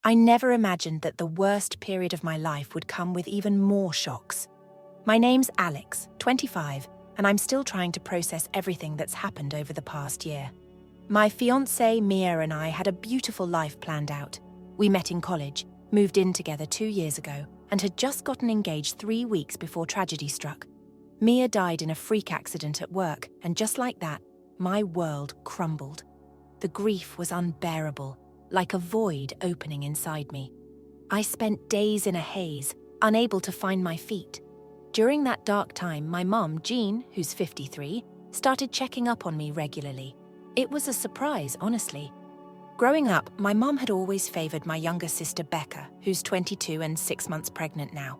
I never imagined that the worst period of my life would come with even more shocks. My name's Alex, 25, and I'm still trying to process everything that's happened over the past year. My fiancée, Mia, and I had a beautiful life planned out. We met in college, moved in together 2 years ago, and had just gotten engaged 3 weeks before tragedy struck. Mia died in a freak accident at work, and just like that, my world crumbled. The grief was unbearable, like a void opening inside me. I spent days in a haze, unable to find my feet. During that dark time, my mum, Jean, who's 53, started checking up on me regularly. It was a surprise, honestly. Growing up, my mum had always favoured my younger sister Becca, who's 22 and 6 months pregnant now.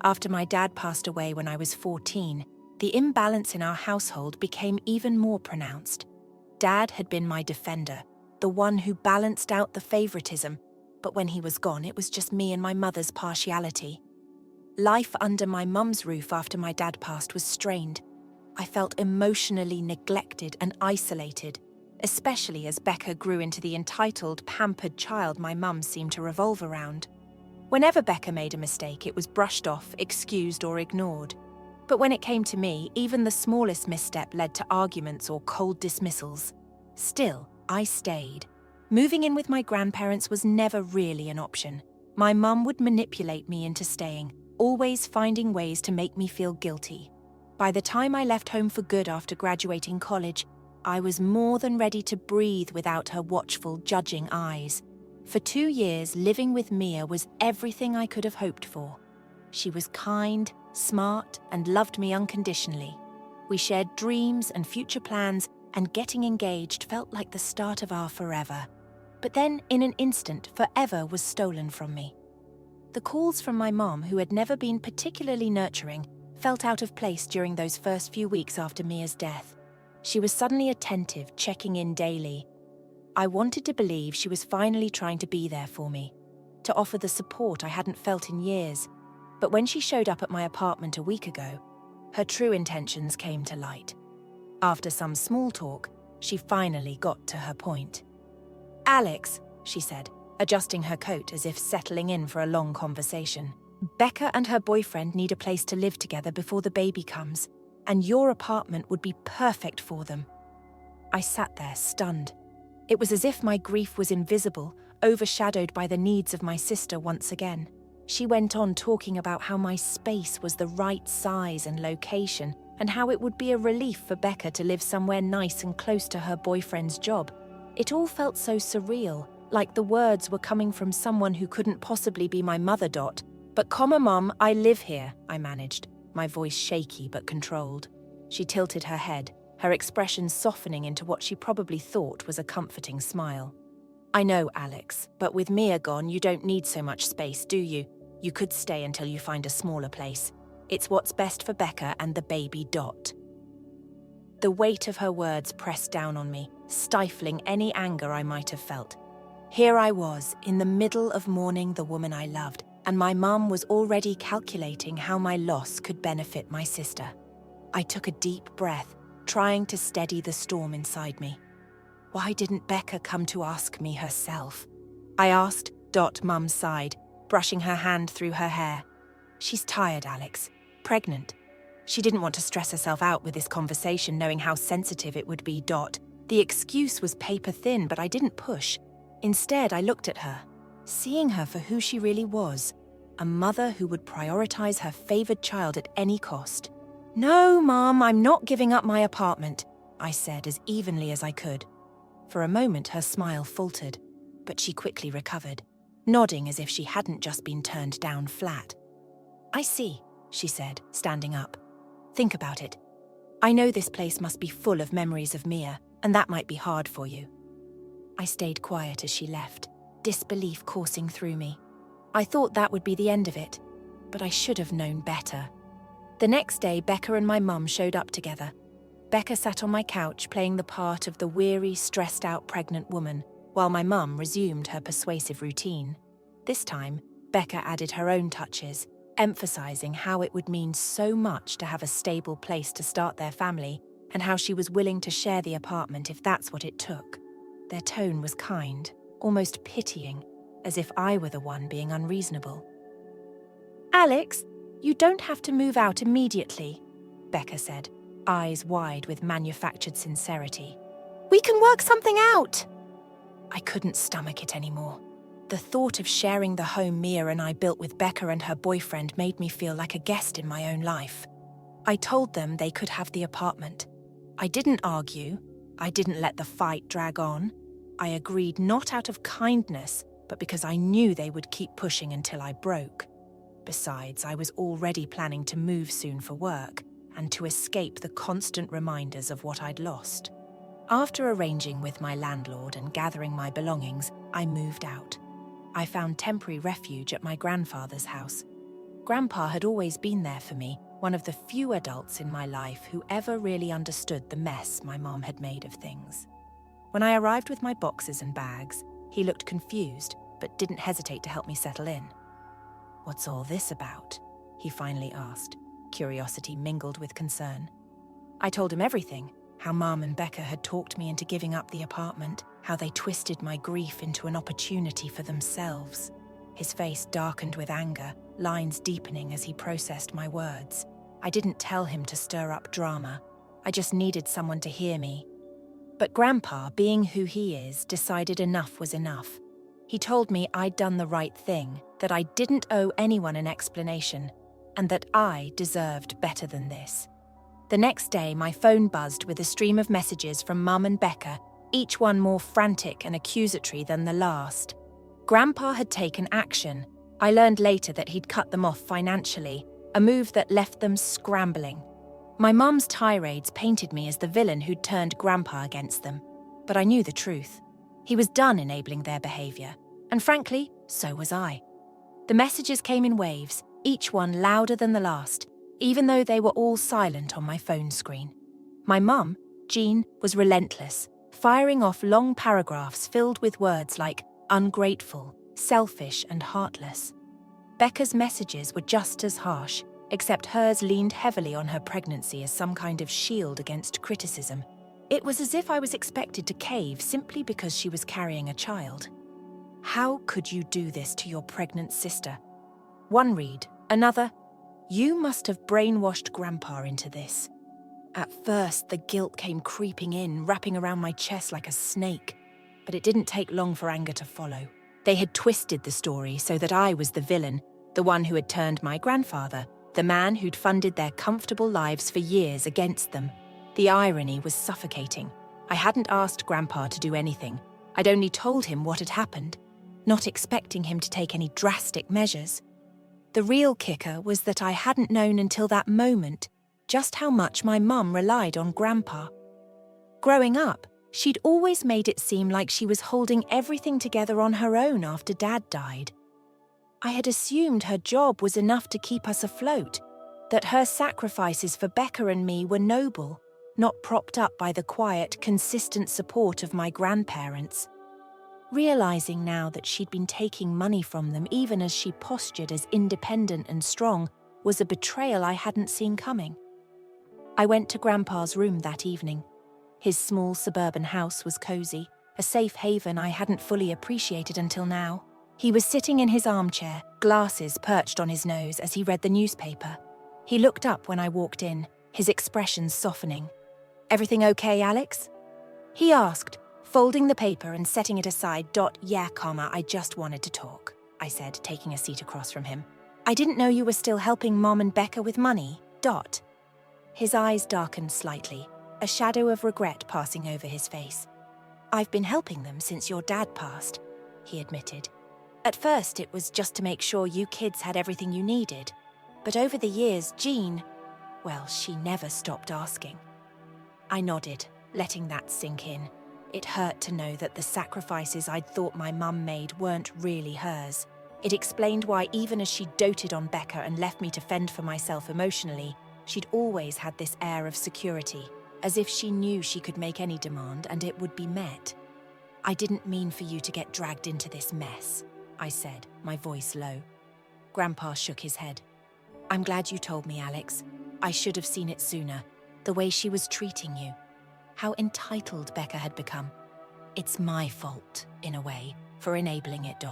After my dad passed away when I was 14, the imbalance in our household became even more pronounced. Dad had been my defender, the one who balanced out the favouritism, but when he was gone, it was just me and my mother's partiality. Life under my mum's roof after my dad passed was strained. I felt emotionally neglected and isolated, especially as Becca grew into the entitled, pampered child my mum seemed to revolve around. Whenever Becca made a mistake, it was brushed off, excused, or ignored. But when it came to me, even the smallest misstep led to arguments or cold dismissals. Still, I stayed. Moving in with my grandparents was never really an option. My mum would manipulate me into staying, always finding ways to make me feel guilty. By the time I left home for good after graduating college, I was more than ready to breathe without her watchful, judging eyes. For 2 years, living with Mia was everything I could have hoped for. She was kind, smart, and loved me unconditionally. We shared dreams and future plans, and getting engaged felt like the start of our forever. But then, in an instant, forever was stolen from me. The calls from my mom, who had never been particularly nurturing, felt out of place during those first few weeks after Mia's death. She was suddenly attentive, checking in daily. I wanted to believe she was finally trying to be there for me, to offer the support I hadn't felt in years. But when she showed up at my apartment a week ago, her true intentions came to light. After some small talk, she finally got to her point. "Alex," she said, adjusting her coat as if settling in for a long conversation. "Becca and her boyfriend need a place to live together before the baby comes, and your apartment would be perfect for them." I sat there, stunned. It was as if my grief was invisible, overshadowed by the needs of my sister once again. She went on talking about how my space was the right size and location, and how it would be a relief for Becca to live somewhere nice and close to her boyfriend's job. It all felt so surreal, like the words were coming from someone who couldn't possibly be my mother. "But Mom, I live here," I managed, my voice shaky but controlled. She tilted her head, her expression softening into what she probably thought was a comforting smile. "I know, Alex, but with Mia gone, you don't need so much space, do you? You could stay until you find a smaller place. It's what's best for Becca and the baby. The weight of her words pressed down on me, stifling any anger I might have felt. Here I was, in the middle of mourning the woman I loved, and my mum was already calculating how my loss could benefit my sister. I took a deep breath, trying to steady the storm inside me. Why didn't Becca come to ask me herself? I asked. Mum sighed, brushing her hand through her hair. "She's tired, Alex. Pregnant. She didn't want to stress herself out with this conversation, knowing how sensitive it would be. The excuse was paper thin, but I didn't push. Instead, I looked at her, seeing her for who she really was, a mother who would prioritize her favored child at any cost. "No, Mum, I'm not giving up my apartment," I said as evenly as I could. For a moment, her smile faltered, but she quickly recovered, nodding as if she hadn't just been turned down flat. "I see," she said, standing up. "Think about it. I know this place must be full of memories of Mia, and that might be hard for you." I stayed quiet as she left, disbelief coursing through me. I thought that would be the end of it, but I should have known better. The next day, Becca and my mum showed up together. Becca sat on my couch playing the part of the weary, stressed-out pregnant woman, while my mum resumed her persuasive routine. This time, Becca added her own touches, emphasizing how it would mean so much to have a stable place to start their family, and how she was willing to share the apartment if that's what it took. Their tone was kind, almost pitying, as if I were the one being unreasonable. "Alex, you don't have to move out immediately," Becca said, eyes wide with manufactured sincerity. "We can work something out!" I couldn't stomach it anymore. The thought of sharing the home Mia and I built with Becca and her boyfriend made me feel like a guest in my own life. I told them they could have the apartment. I didn't argue. I didn't let the fight drag on. I agreed not out of kindness, but because I knew they would keep pushing until I broke. Besides, I was already planning to move soon for work and to escape the constant reminders of what I'd lost. After arranging with my landlord and gathering my belongings, I moved out. I found temporary refuge at my grandfather's house. Grandpa had always been there for me, one of the few adults in my life who ever really understood the mess my mom had made of things. When I arrived with my boxes and bags, he looked confused, but didn't hesitate to help me settle in. "What's all this about?" he finally asked, curiosity mingled with concern. I told him everything, how Mom and Becca had talked me into giving up the apartment, how they twisted my grief into an opportunity for themselves. His face darkened with anger, lines deepening as he processed my words. I didn't tell him to stir up drama. I just needed someone to hear me. But Grandpa, being who he is, decided enough was enough. He told me I'd done the right thing, that I didn't owe anyone an explanation, and that I deserved better than this. The next day, my phone buzzed with a stream of messages from Mum and Becca, each one more frantic and accusatory than the last. Grandpa had taken action. I learned later that he'd cut them off financially, a move that left them scrambling. My mum's tirades painted me as the villain who'd turned Grandpa against them, but I knew the truth. He was done enabling their behaviour, and frankly, so was I. The messages came in waves, each one louder than the last, even though they were all silent on my phone screen. My mum, Jean, was relentless, firing off long paragraphs filled with words like ungrateful, selfish, and heartless. Becca's messages were just as harsh, except hers leaned heavily on her pregnancy as some kind of shield against criticism. It was as if I was expected to cave simply because she was carrying a child. "How could you do this to your pregnant sister?" One read, another, "You must have brainwashed Grandpa into this." At first, the guilt came creeping in, wrapping around my chest like a snake. But it didn't take long for anger to follow. They had twisted the story so that I was the villain, the one who had turned my grandfather, the man who'd funded their comfortable lives for years, against them. The irony was suffocating. I hadn't asked Grandpa to do anything. I'd only told him what had happened, not expecting him to take any drastic measures. The real kicker was that I hadn't known until that moment just how much my mum relied on Grandpa. Growing up, she'd always made it seem like she was holding everything together on her own after Dad died. I had assumed her job was enough to keep us afloat, that her sacrifices for Becca and me were noble, not propped up by the quiet, consistent support of my grandparents. Realizing now that she'd been taking money from them even as she postured as independent and strong was a betrayal I hadn't seen coming. I went to Grandpa's room that evening. His small suburban house was cozy, a safe haven I hadn't fully appreciated until now. He was sitting in his armchair, glasses perched on his nose as he read the newspaper. He looked up when I walked in, his expression softening. "Everything okay, Alex?" he asked, folding the paper and setting it aside. "Yeah, I just wanted to talk," I said, taking a seat across from him. "I didn't know you were still helping Mom and Becca with money. His eyes darkened slightly, a shadow of regret passing over his face. "I've been helping them since your dad passed," he admitted. "At first, it was just to make sure you kids had everything you needed. But over the years, Jean, well, she never stopped asking." I nodded, letting that sink in. It hurt to know that the sacrifices I'd thought my mum made weren't really hers. It explained why, even as she doted on Becca and left me to fend for myself emotionally, she'd always had this air of security, as if she knew she could make any demand and it would be met. "I didn't mean for you to get dragged into this mess," I said, my voice low. Grandpa shook his head. "I'm glad you told me, Alex. I should have seen it sooner. The way she was treating you. How entitled Becca had become. It's my fault, in a way, for enabling it.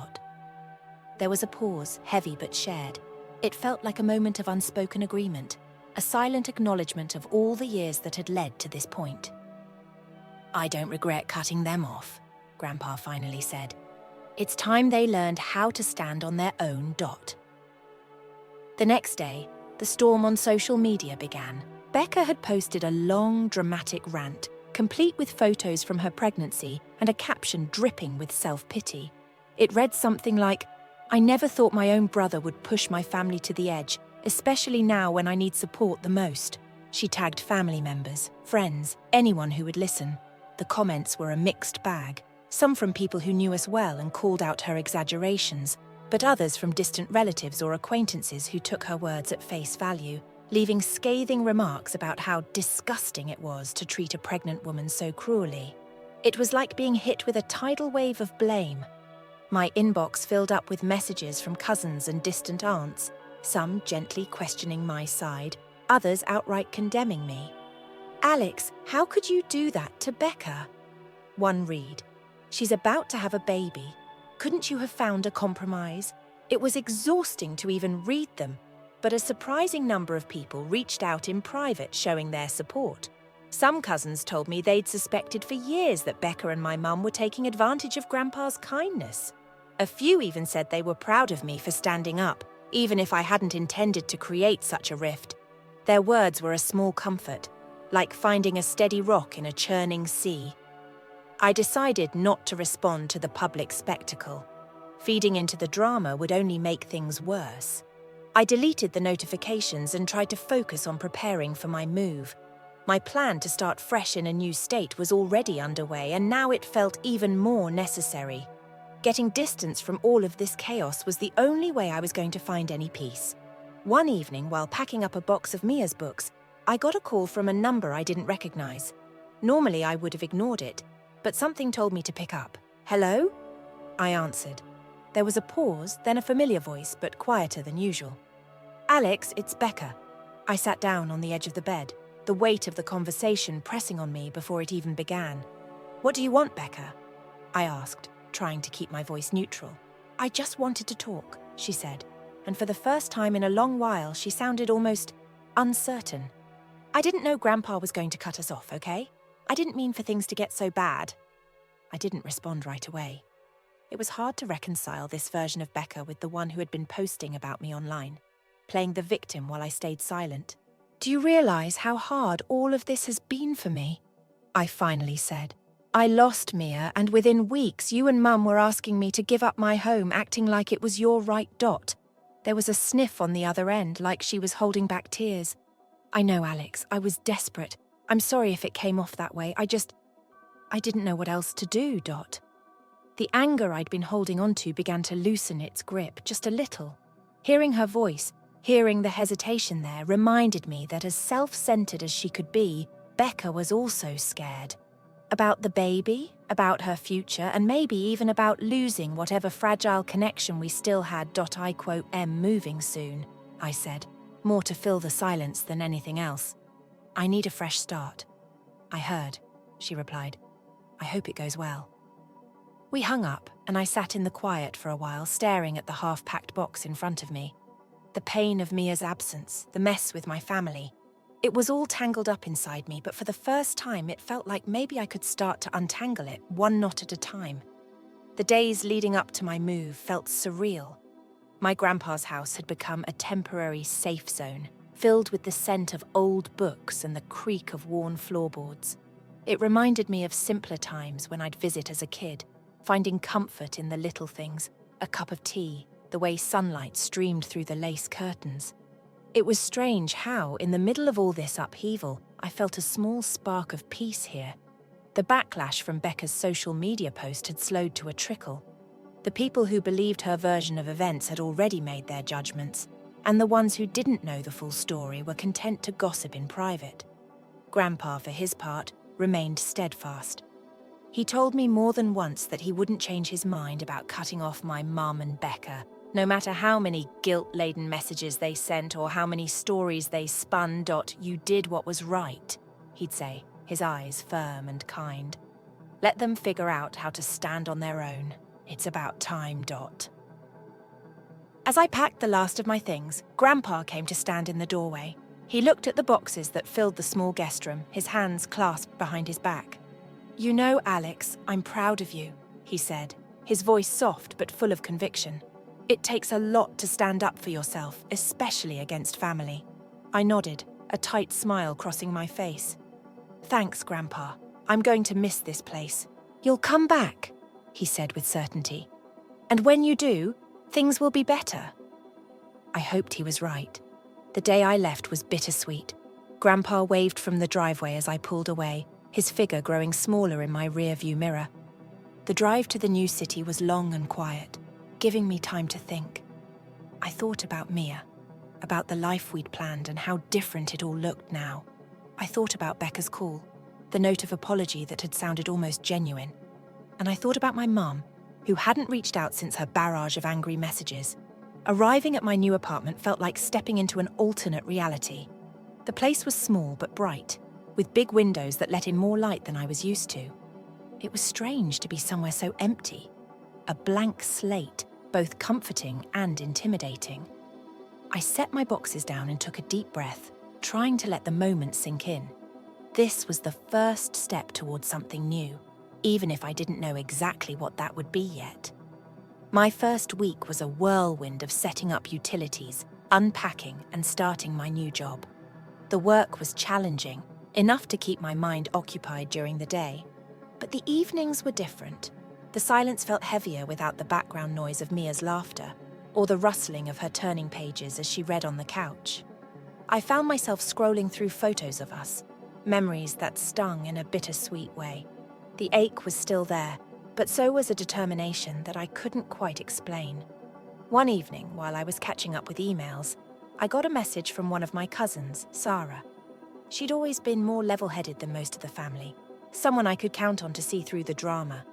There was a pause, heavy but shared. It felt like a moment of unspoken agreement, a silent acknowledgement of all the years that had led to this point. "I don't regret cutting them off," Grandpa finally said. "It's time they learned how to stand on their own. The next day, the storm on social media began. Becca had posted a long, dramatic rant, complete with photos from her pregnancy and a caption dripping with self-pity. It read something like, "I never thought my own brother would push my family to the edge, especially now when I need support the most." She tagged family members, friends, anyone who would listen. The comments were a mixed bag, some from people who knew us well and called out her exaggerations, but others from distant relatives or acquaintances who took her words at face value, leaving scathing remarks about how disgusting it was to treat a pregnant woman so cruelly. It was like being hit with a tidal wave of blame. My inbox filled up with messages from cousins and distant aunts, some gently questioning my side, others outright condemning me. "Alex, how could you do that to Becca?" One read, "She's about to have a baby. Couldn't you have found a compromise?" It was exhausting to even read them, but a surprising number of people reached out in private showing their support. Some cousins told me they'd suspected for years that Becca and my mum were taking advantage of Grandpa's kindness. A few even said they were proud of me for standing up, even if I hadn't intended to create such a rift. Their words were a small comfort, like finding a steady rock in a churning sea. I decided not to respond to the public spectacle. Feeding into the drama would only make things worse. I deleted the notifications and tried to focus on preparing for my move. My plan to start fresh in a new state was already underway, and now it felt even more necessary. Getting distance from all of this chaos was the only way I was going to find any peace. One evening, while packing up a box of Mia's books, I got a call from a number I didn't recognize. Normally, I would have ignored it, but something told me to pick up. "Hello?" I answered. There was a pause, then a familiar voice, but quieter than usual. "Alex, it's Becca." I sat down on the edge of the bed, the weight of the conversation pressing on me before it even began. "What do you want, Becca?" I asked, trying to keep my voice neutral. "I just wanted to talk," she said, and for the first time in a long while, she sounded almost uncertain. "I didn't know Grandpa was going to cut us off, okay? I didn't mean for things to get so bad." I didn't respond right away. It was hard to reconcile this version of Becca with the one who had been posting about me online, playing the victim while I stayed silent. "Do you realize how hard all of this has been for me?" I finally said. "I lost Mia, and within weeks you and Mum were asking me to give up my home, acting like it was your right. There was a sniff on the other end, like she was holding back tears. "I know, Alex, I was desperate. I'm sorry if it came off that way. I didn't know what else to do. The anger I'd been holding onto began to loosen its grip, just a little. Hearing her voice, hearing the hesitation there, reminded me that as self-centered as she could be, Becca was also scared. About the baby, about her future, and maybe even about losing whatever fragile connection we still had. I quote, "M moving soon," I said, more to fill the silence than anything else. "I need a fresh start." "I heard," she replied. "I hope it goes well." We hung up, and I sat in the quiet for a while, staring at the half-packed box in front of me. The pain of Mia's absence, the mess with my family. It was all tangled up inside me, but for the first time it felt like maybe I could start to untangle it, one knot at a time. The days leading up to my move felt surreal. My grandpa's house had become a temporary safe zone, filled with the scent of old books and the creak of worn floorboards. It reminded me of simpler times when I'd visit as a kid, finding comfort in the little things, a cup of tea, the way sunlight streamed through the lace curtains. It was strange how, in the middle of all this upheaval, I felt a small spark of peace here. The backlash from Becca's social media post had slowed to a trickle. The people who believed her version of events had already made their judgments, and the ones who didn't know the full story were content to gossip in private. Grandpa, for his part, remained steadfast. He told me more than once that he wouldn't change his mind about cutting off my mum and Becca, no matter how many guilt-laden messages they sent or how many stories they spun. "You did what was right," he'd say, his eyes firm and kind. "Let them figure out how to stand on their own. It's about time. As I packed the last of my things, Grandpa came to stand in the doorway. He looked at the boxes that filled the small guest room, his hands clasped behind his back. "You know, Alex, I'm proud of you," he said, his voice soft but full of conviction. "It takes a lot to stand up for yourself, especially against family." I nodded, a tight smile crossing my face. "Thanks, Grandpa. I'm going to miss this place." "You'll come back," he said with certainty. "And when you do, things will be better." I hoped he was right. The day I left was bittersweet. Grandpa waved from the driveway as I pulled away, his figure growing smaller in my rear-view mirror. The drive to the new city was long and quiet, giving me time to think. I thought about Mia, about the life we'd planned and how different it all looked now. I thought about Becca's call, the note of apology that had sounded almost genuine. And I thought about my mum, who hadn't reached out since her barrage of angry messages. Arriving at my new apartment felt like stepping into an alternate reality. The place was small but bright, with big windows that let in more light than I was used to. It was strange to be somewhere so empty. A blank slate, both comforting and intimidating. I set my boxes down and took a deep breath, trying to let the moment sink in. This was the first step towards something new, even if I didn't know exactly what that would be yet. My first week was a whirlwind of setting up utilities, unpacking, and starting my new job. The work was challenging, enough to keep my mind occupied during the day. But the evenings were different. The silence felt heavier without the background noise of Mia's laughter, or the rustling of her turning pages as she read on the couch. I found myself scrolling through photos of us, memories that stung in a bittersweet way. The ache was still there, but so was a determination that I couldn't quite explain. One evening, while I was catching up with emails, I got a message from one of my cousins, Sarah. She'd always been more level-headed than most of the family, someone I could count on to see through the drama.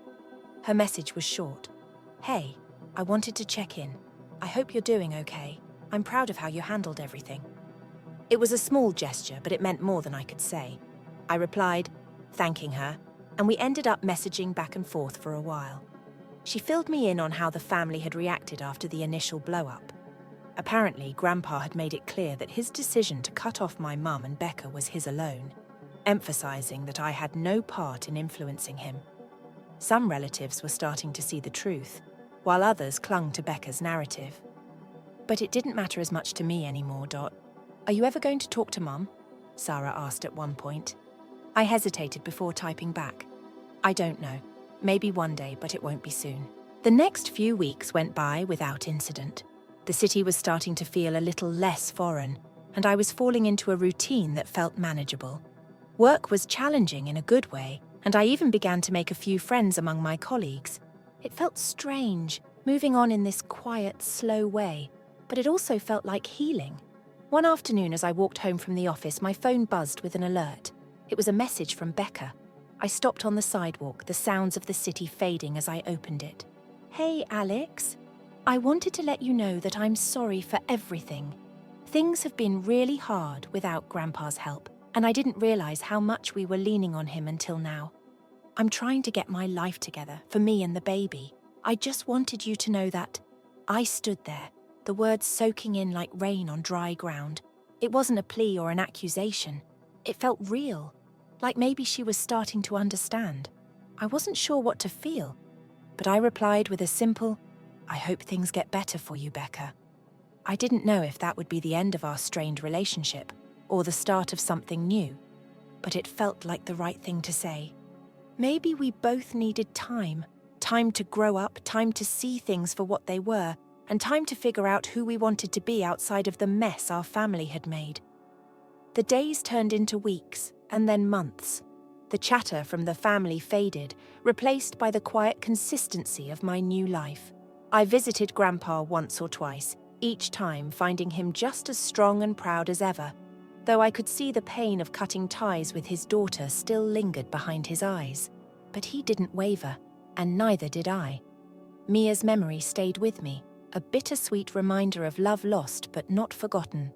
Her message was short. "Hey, I wanted to check in. I hope you're doing okay. I'm proud of how you handled everything." It was a small gesture, but it meant more than I could say. I replied, thanking her, and we ended up messaging back and forth for a while. She filled me in on how the family had reacted after the initial blow-up. Apparently, Grandpa had made it clear that his decision to cut off my mum and Becca was his alone, emphasizing that I had no part in influencing him. Some relatives were starting to see the truth, while others clung to Becca's narrative. But it didn't matter as much to me anymore. "Are you ever going to talk to Mum?" Sarah asked at one point. I hesitated before typing back. "I don't know. Maybe one day, but it won't be soon." The next few weeks went by without incident. The city was starting to feel a little less foreign, and I was falling into a routine that felt manageable. Work was challenging in a good way, and I even began to make a few friends among my colleagues. It felt strange, moving on in this quiet, slow way, but it also felt like healing. One afternoon as I walked home from the office, my phone buzzed with an alert. It was a message from Becca. I stopped on the sidewalk, the sounds of the city fading as I opened it. "Hey, Alex. I wanted to let you know that I'm sorry for everything. Things have been really hard without Grandpa's help, and I didn't realize how much we were leaning on him until now. I'm trying to get my life together for me and the baby. I just wanted you to know that." I stood there, the words soaking in like rain on dry ground. It wasn't a plea or an accusation. It felt real, like maybe she was starting to understand. I wasn't sure what to feel, but I replied with a simple, "I hope things get better for you, Becca." I didn't know if that would be the end of our strained relationship or the start of something new, but it felt like the right thing to say. Maybe we both needed time to grow up, time to see things for what they were, and time to figure out who we wanted to be outside of the mess our family had made. The days turned into weeks, and then months. The chatter from the family faded, replaced by the quiet consistency of my new life. I visited Grandpa once or twice, each time finding him just as strong and proud as ever, though I could see the pain of cutting ties with his daughter still lingered behind his eyes. But he didn't waver, and neither did I. Mia's memory stayed with me, a bittersweet reminder of love lost but not forgotten.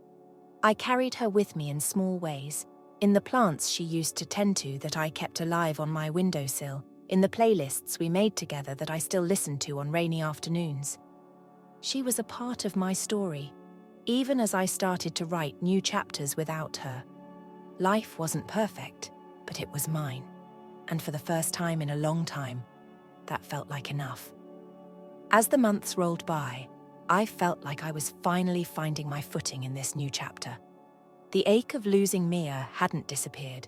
I carried her with me in small ways, in the plants she used to tend to that I kept alive on my windowsill, in the playlists we made together that I still listened to on rainy afternoons. She was a part of my story, even as I started to write new chapters without her. Life wasn't perfect, but it was mine. And for the first time in a long time, that felt like enough. As the months rolled by, I felt like I was finally finding my footing in this new chapter. The ache of losing Mia hadn't disappeared.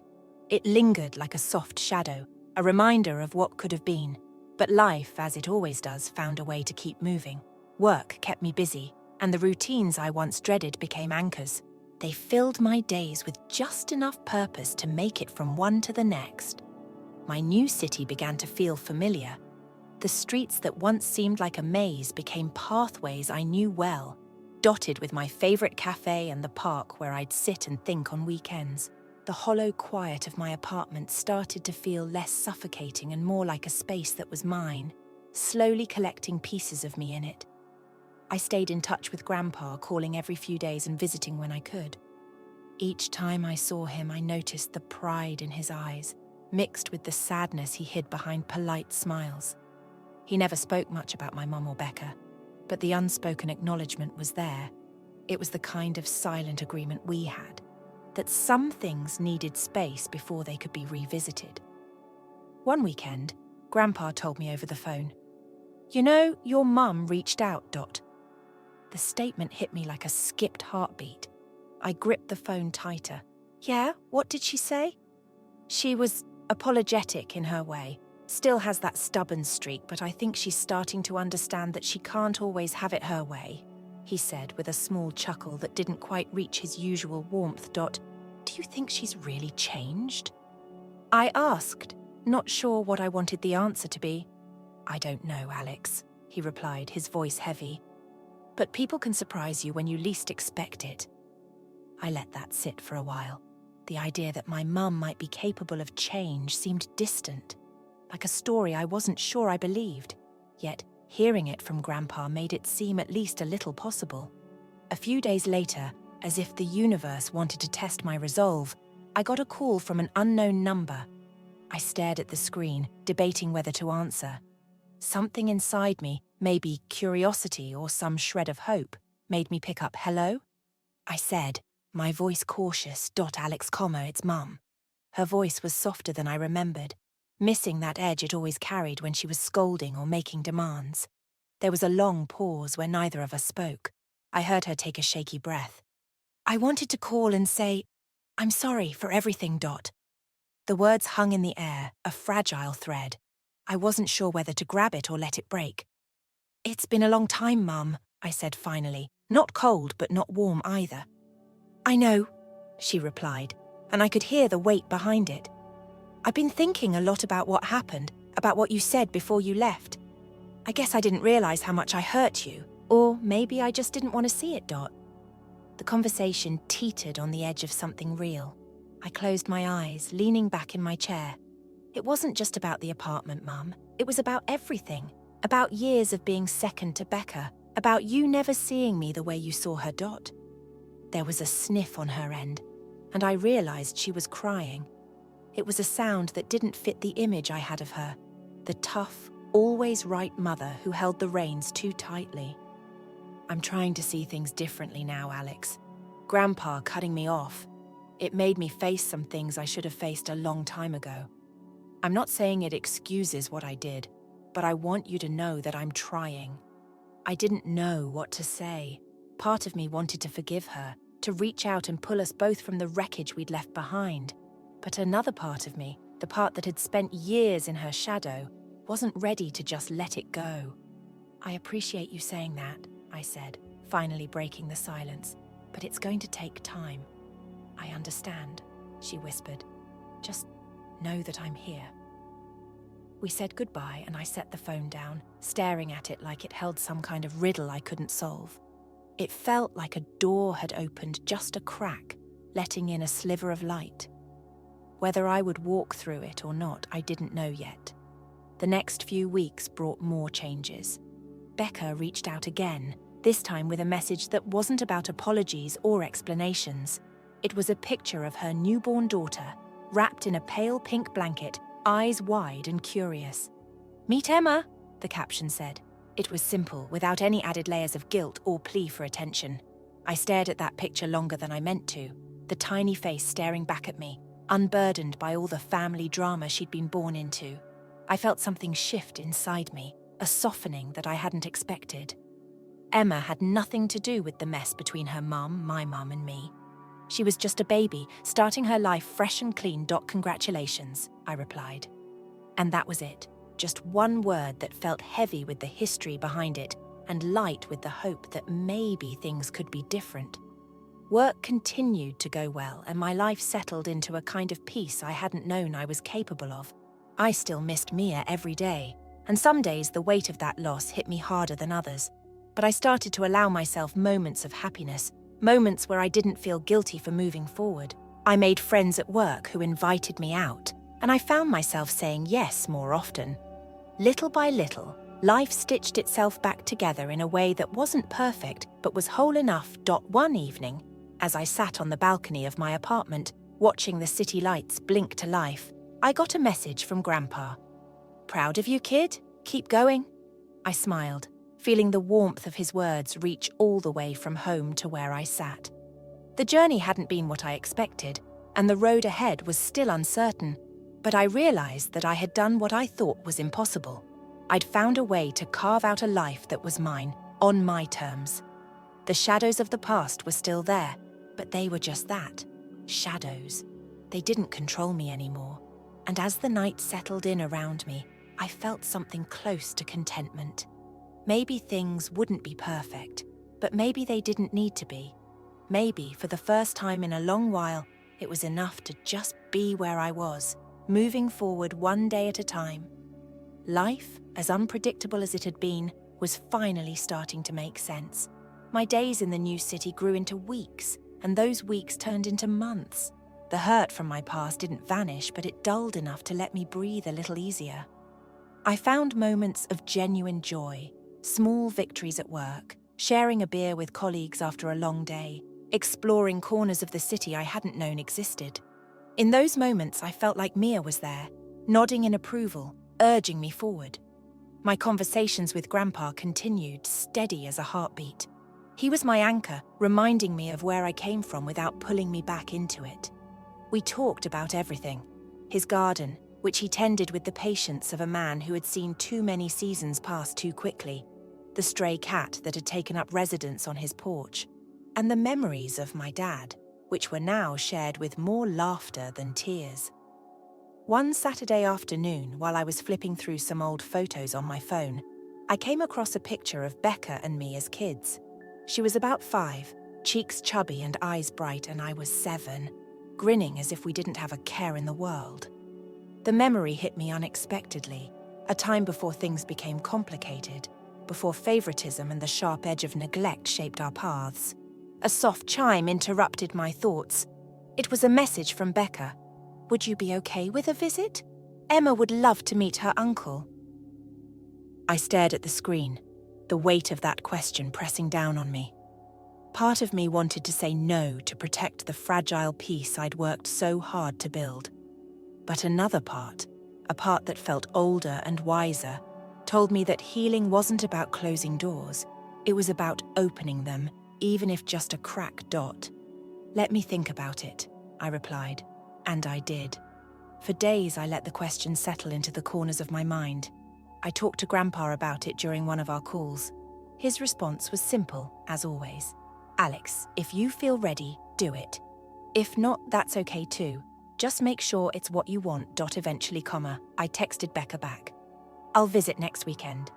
It lingered like a soft shadow, a reminder of what could have been. But life, as it always does, found a way to keep moving. Work kept me busy, and the routines I once dreaded became anchors. They filled my days with just enough purpose to make it from one to the next. My new city began to feel familiar. The streets that once seemed like a maze became pathways I knew well, dotted with my favorite cafe and the park where I'd sit and think on weekends. The hollow quiet of my apartment started to feel less suffocating and more like a space that was mine, slowly collecting pieces of me in it. I stayed in touch with Grandpa, calling every few days and visiting when I could. Each time I saw him, I noticed the pride in his eyes, mixed with the sadness he hid behind polite smiles. He never spoke much about my mum or Becca, but the unspoken acknowledgement was there. It was the kind of silent agreement we had, that some things needed space before they could be revisited. One weekend, Grandpa told me over the phone, "You know, your mum reached out, Dot." The statement hit me like a skipped heartbeat. I gripped the phone tighter. "Yeah, what did she say?" "She was apologetic in her way. Still has that stubborn streak, but I think she's starting to understand that she can't always have it her way," he said with a small chuckle that didn't quite reach his usual warmth. "Do you think she's really changed?" I asked, not sure what I wanted the answer to be. "I don't know, Alex," he replied, his voice heavy. "But people can surprise you when you least expect it." I let that sit for a while. The idea that my mum might be capable of change seemed distant, like a story I wasn't sure I believed. Yet, hearing it from Grandpa made it seem at least a little possible. A few days later, as if the universe wanted to test my resolve, I got a call from an unknown number. I stared at the screen, debating whether to answer. Something inside me, maybe curiosity or some shred of hope, made me pick up. "Hello?" I said, my voice cautious. "Alex, it's Mum." Her voice was softer than I remembered, missing that edge it always carried when she was scolding or making demands. There was a long pause where neither of us spoke. I heard her take a shaky breath. "I wanted to call and say, I'm sorry for everything, Dot." The words hung in the air, a fragile thread. I wasn't sure whether to grab it or let it break. "It's been a long time, Mum," I said finally, not cold but not warm either. "I know," she replied, and I could hear the weight behind it. "I've been thinking a lot about what happened, about what you said before you left. I guess I didn't realize how much I hurt you, or maybe I just didn't want to see it, Dot." The conversation teetered on the edge of something real. I closed my eyes, leaning back in my chair. It wasn't just about the apartment, Mum. It was about everything. About years of being second to Becca. About you never seeing me the way you saw her, Dot. There was a sniff on her end, and I realized she was crying. It was a sound that didn't fit the image I had of her, the tough, always right mother who held the reins too tightly. "I'm trying to see things differently now, Alex. Grandpa cutting me off. It made me face some things I should have faced a long time ago. I'm not saying it excuses what I did, but I want you to know that I'm trying." I didn't know what to say. Part of me wanted to forgive her, to reach out and pull us both from the wreckage we'd left behind. But another part of me, the part that had spent years in her shadow, wasn't ready to just let it go. "I appreciate you saying that," I said, finally breaking the silence, "but it's going to take time." "I understand," she whispered. "Just know that I'm here." We said goodbye and I set the phone down, staring at it like it held some kind of riddle I couldn't solve. It felt like a door had opened just a crack, letting in a sliver of light. Whether I would walk through it or not, I didn't know yet. The next few weeks brought more changes. Becca reached out again, this time with a message that wasn't about apologies or explanations. It was a picture of her newborn daughter, wrapped in a pale pink blanket, eyes wide and curious. "Meet Emma," the caption said. It was simple, without any added layers of guilt or plea for attention. I stared at that picture longer than I meant to, the tiny face staring back at me, unburdened by all the family drama she'd been born into. I felt something shift inside me, a softening that I hadn't expected. Emma had nothing to do with the mess between her mum, my mum, and me. She was just a baby, starting her life fresh and clean. Congratulations, I replied. And that was it. Just one word that felt heavy with the history behind it and light with the hope that maybe things could be different. Work continued to go well, and my life settled into a kind of peace I hadn't known I was capable of. I still missed Mia every day, and some days the weight of that loss hit me harder than others. But I started to allow myself moments of happiness, moments where I didn't feel guilty for moving forward. I made friends at work who invited me out, and I found myself saying yes more often. Little by little, life stitched itself back together in a way that wasn't perfect but was whole enough. One evening, as I sat on the balcony of my apartment, watching the city lights blink to life, I got a message from Grandpa. "Proud of you, kid? Keep going." I smiled, feeling the warmth of his words reach all the way from home to where I sat. The journey hadn't been what I expected, and the road ahead was still uncertain, but I realized that I had done what I thought was impossible. I'd found a way to carve out a life that was mine, on my terms. The shadows of the past were still there, but they were just that, shadows. They didn't control me anymore, and as the night settled in around me, I felt something close to contentment. Maybe things wouldn't be perfect, but maybe they didn't need to be. Maybe, for the first time in a long while, it was enough to just be where I was, moving forward one day at a time. Life, as unpredictable as it had been, was finally starting to make sense. My days in the new city grew into weeks, and those weeks turned into months. The hurt from my past didn't vanish, but it dulled enough to let me breathe a little easier. I found moments of genuine joy, small victories at work, sharing a beer with colleagues after a long day, exploring corners of the city I hadn't known existed. In those moments, I felt like Mia was there, nodding in approval, urging me forward. My conversations with Grandpa continued, steady as a heartbeat. He was my anchor, reminding me of where I came from without pulling me back into it. We talked about everything. His garden, which he tended with the patience of a man who had seen too many seasons pass too quickly, the stray cat that had taken up residence on his porch, and the memories of my dad, which were now shared with more laughter than tears. One Saturday afternoon, while I was flipping through some old photos on my phone, I came across a picture of Becca and me as kids. She was about 5, cheeks chubby and eyes bright, and I was 7, grinning as if we didn't have a care in the world. The memory hit me unexpectedly, a time before things became complicated, before favoritism and the sharp edge of neglect shaped our paths. A soft chime interrupted my thoughts. It was a message from Becca. Would you be okay with a visit? Emma would love to meet her uncle. I stared at the screen, the weight of that question pressing down on me. Part of me wanted to say no to protect the fragile peace I'd worked so hard to build. But another part, a part that felt older and wiser, told me that healing wasn't about closing doors. It was about opening them, even if just a crack dot. Let me think about it, I replied, and I did. For days I let the question settle into the corners of my mind. I talked to Grandpa about it during one of our calls. His response was simple, as always. Alex, if you feel ready, do it. If not, that's okay too. Just make sure it's what you want. Eventually, I texted Becca back. I'll visit next weekend.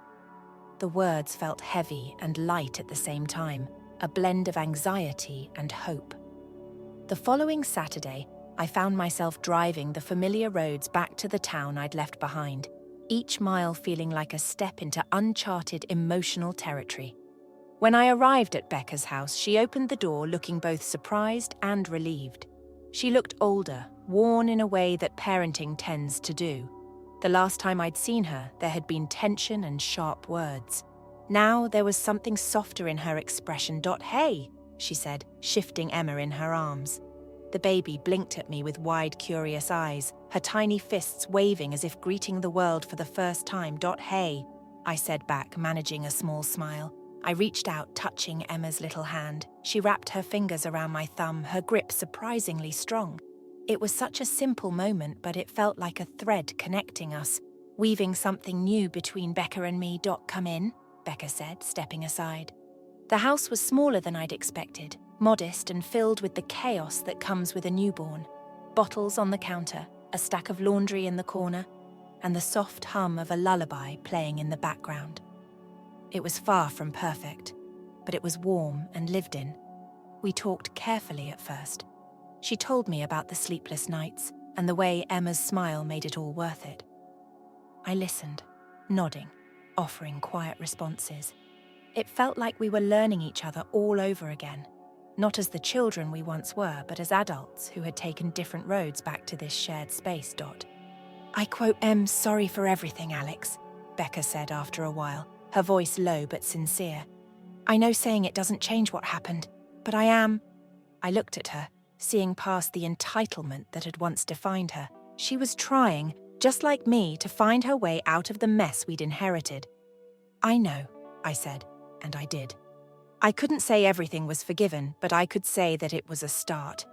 The words felt heavy and light at the same time, a blend of anxiety and hope. The following Saturday, I found myself driving the familiar roads back to the town I'd left behind, each mile feeling like a step into uncharted emotional territory. When I arrived at Becca's house, she opened the door looking both surprised and relieved. She looked older, worn in a way that parenting tends to do. The last time I'd seen her, there had been tension and sharp words. Now there was something softer in her expression. Hey, she said, shifting Emma in her arms. The baby blinked at me with wide, curious eyes, her tiny fists waving as if greeting the world for the first time. Hey. I said back, managing a small smile. I reached out, touching Emma's little hand. She wrapped her fingers around my thumb, her grip surprisingly strong. It was such a simple moment, but it felt like a thread connecting us, weaving something new between Becca and me. Come in, Becca said, stepping aside. The house was smaller than I'd expected, modest and filled with the chaos that comes with a newborn. Bottles on the counter, a stack of laundry in the corner, and the soft hum of a lullaby playing in the background. It was far from perfect, but it was warm and lived in. We talked carefully at first. She told me about the sleepless nights and the way Emma's smile made it all worth it. I listened, nodding, offering quiet responses. It felt like we were learning each other all over again, not as the children we once were, but as adults who had taken different roads back to this shared space. I quote sorry for everything, Alex, Becca said after a while, her voice low but sincere. I know saying it doesn't change what happened, but I am. I looked at her, seeing past the entitlement that had once defined her. She was trying, just like me, to find her way out of the mess we'd inherited. I know, I said, and I did. I couldn't say everything was forgiven, but I could say that it was a start.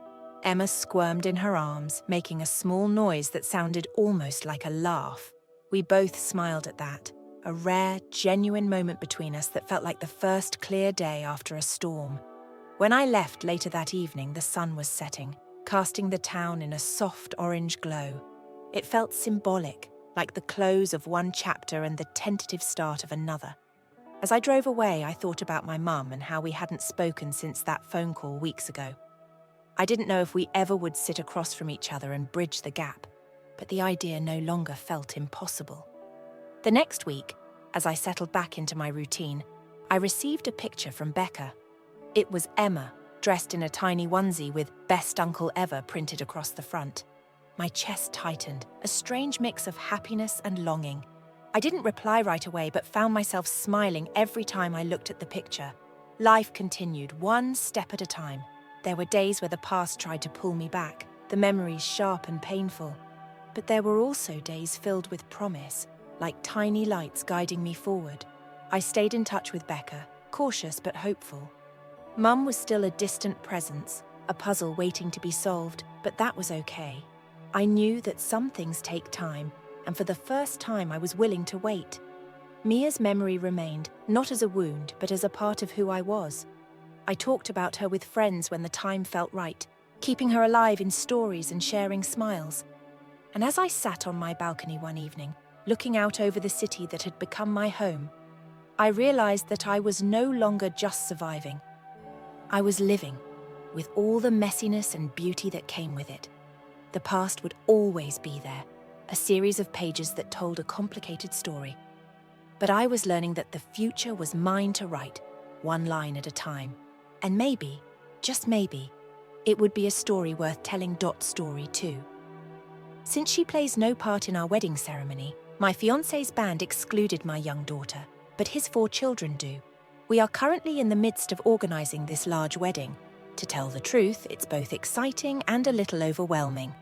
Emma squirmed in her arms, making a small noise that sounded almost like a laugh. We both smiled at that, a rare, genuine moment between us that felt like the first clear day after a storm. When I left later that evening, the sun was setting, casting the town in a soft orange glow. It felt symbolic, like the close of one chapter and the tentative start of another. As I drove away, I thought about my mum and how we hadn't spoken since that phone call weeks ago. I didn't know if we ever would sit across from each other and bridge the gap, but the idea no longer felt impossible. The next week, as I settled back into my routine, I received a picture from Becca. It was Emma, dressed in a tiny onesie with "Best Uncle Ever" printed across the front. My chest tightened, a strange mix of happiness and longing. I didn't reply right away, but found myself smiling every time I looked at the picture. Life continued, one step at a time. There were days where the past tried to pull me back, the memories sharp and painful. But there were also days filled with promise, like tiny lights guiding me forward. I stayed in touch with Becca, cautious but hopeful. Mum was still a distant presence, a puzzle waiting to be solved, but that was okay. I knew that some things take time, and for the first time I was willing to wait. Mia's memory remained, not as a wound, but as a part of who I was. I talked about her with friends when the time felt right, keeping her alive in stories and sharing smiles. And as I sat on my balcony one evening, looking out over the city that had become my home, I realized that I was no longer just surviving. I was living, with all the messiness and beauty that came with it. The past would always be there, a series of pages that told a complicated story. But I was learning that the future was mine to write, one line at a time. And maybe, just maybe, it would be a story worth telling. Story too. Since she plays no part in our wedding ceremony, my fiancé's band excluded my young daughter, but his 4 children do. We are currently in the midst of organising this large wedding. To tell the truth, it's both exciting and a little overwhelming.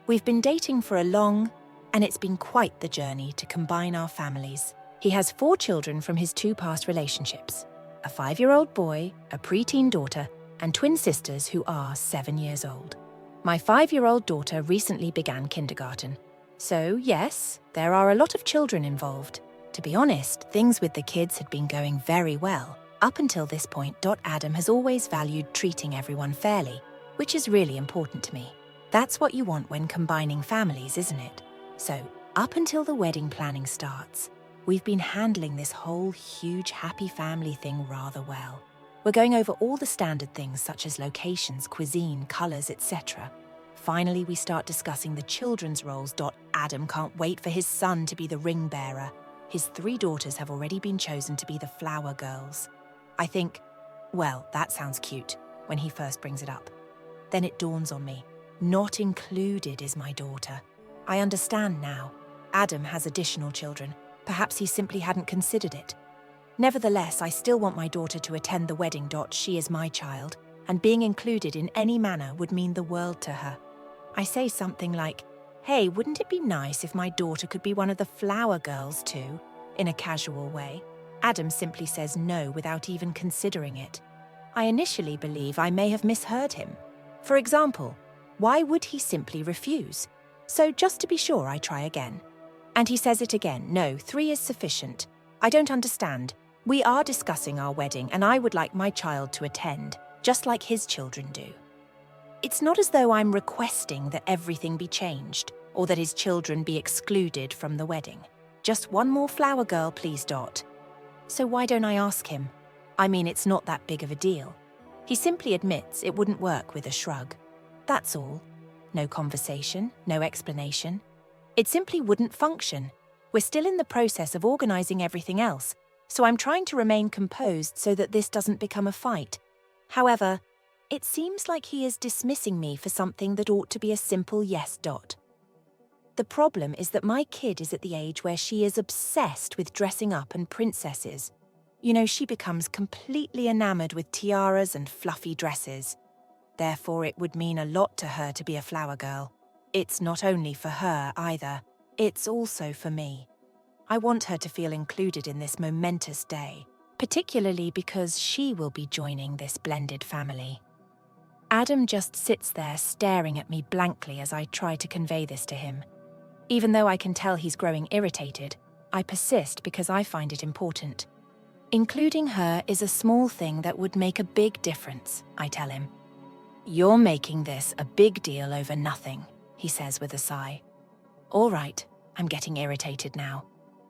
We've been dating for a long, and it's been quite the journey to combine our families. He has 4 children from his 2 past relationships, a 5-year-old boy, a preteen daughter, and twin sisters who are 7 years old. My 5-year-old daughter recently began kindergarten. So yes, there are a lot of children involved. To be honest, things with the kids had been going very well. Up until this point, Adam has always valued treating everyone fairly, which is really important to me. That's what you want when combining families, isn't it? So, up until the wedding planning starts, we've been handling this whole huge happy family thing rather well. We're going over all the standard things such as locations, cuisine, colours, etc. Finally, we start discussing the children's roles. Adam can't wait for his son to be the ring bearer. His 3 daughters have already been chosen to be the flower girls. I think, well, that sounds cute when he first brings it up. Then it dawns on me, not included is my daughter. I understand now. Adam has additional children. Perhaps he simply hadn't considered it. Nevertheless, I still want my daughter to attend the wedding. She is my child, and being included in any manner would mean the world to her. I say something like, hey, wouldn't it be nice if my daughter could be one of the flower girls too? in a casual way. Adam simply says no without even considering it. I initially believe I may have misheard him. For example, why would he simply refuse? So just to be sure, I try again. And he says it again. No, 3 is sufficient. I don't understand. We are discussing our wedding and I would like my child to attend, just like his children do. It's not as though I'm requesting that everything be changed or that his children be excluded from the wedding. Just one more flower girl, please, Dot. So why don't I ask him? I mean, it's not that big of a deal. He simply admits it wouldn't work with a shrug. That's all. No conversation, no explanation. It simply wouldn't function. We're still in the process of organising everything else, so I'm trying to remain composed so that this doesn't become a fight. However, it seems like he is dismissing me for something that ought to be a simple yes, Dot. The problem is that my kid is at the age where she is obsessed with dressing up and princesses. You know, she becomes completely enamoured with tiaras and fluffy dresses. Therefore, it would mean a lot to her to be a flower girl. It's not only for her either, it's also for me. I want her to feel included in this momentous day, particularly because she will be joining this blended family. Adam just sits there staring at me blankly as I try to convey this to him. Even though I can tell he's growing irritated, I persist because I find it important. Including her is a small thing that would make a big difference, I tell him. You're making this a big deal over nothing, he says with a sigh. All right, I'm getting irritated now.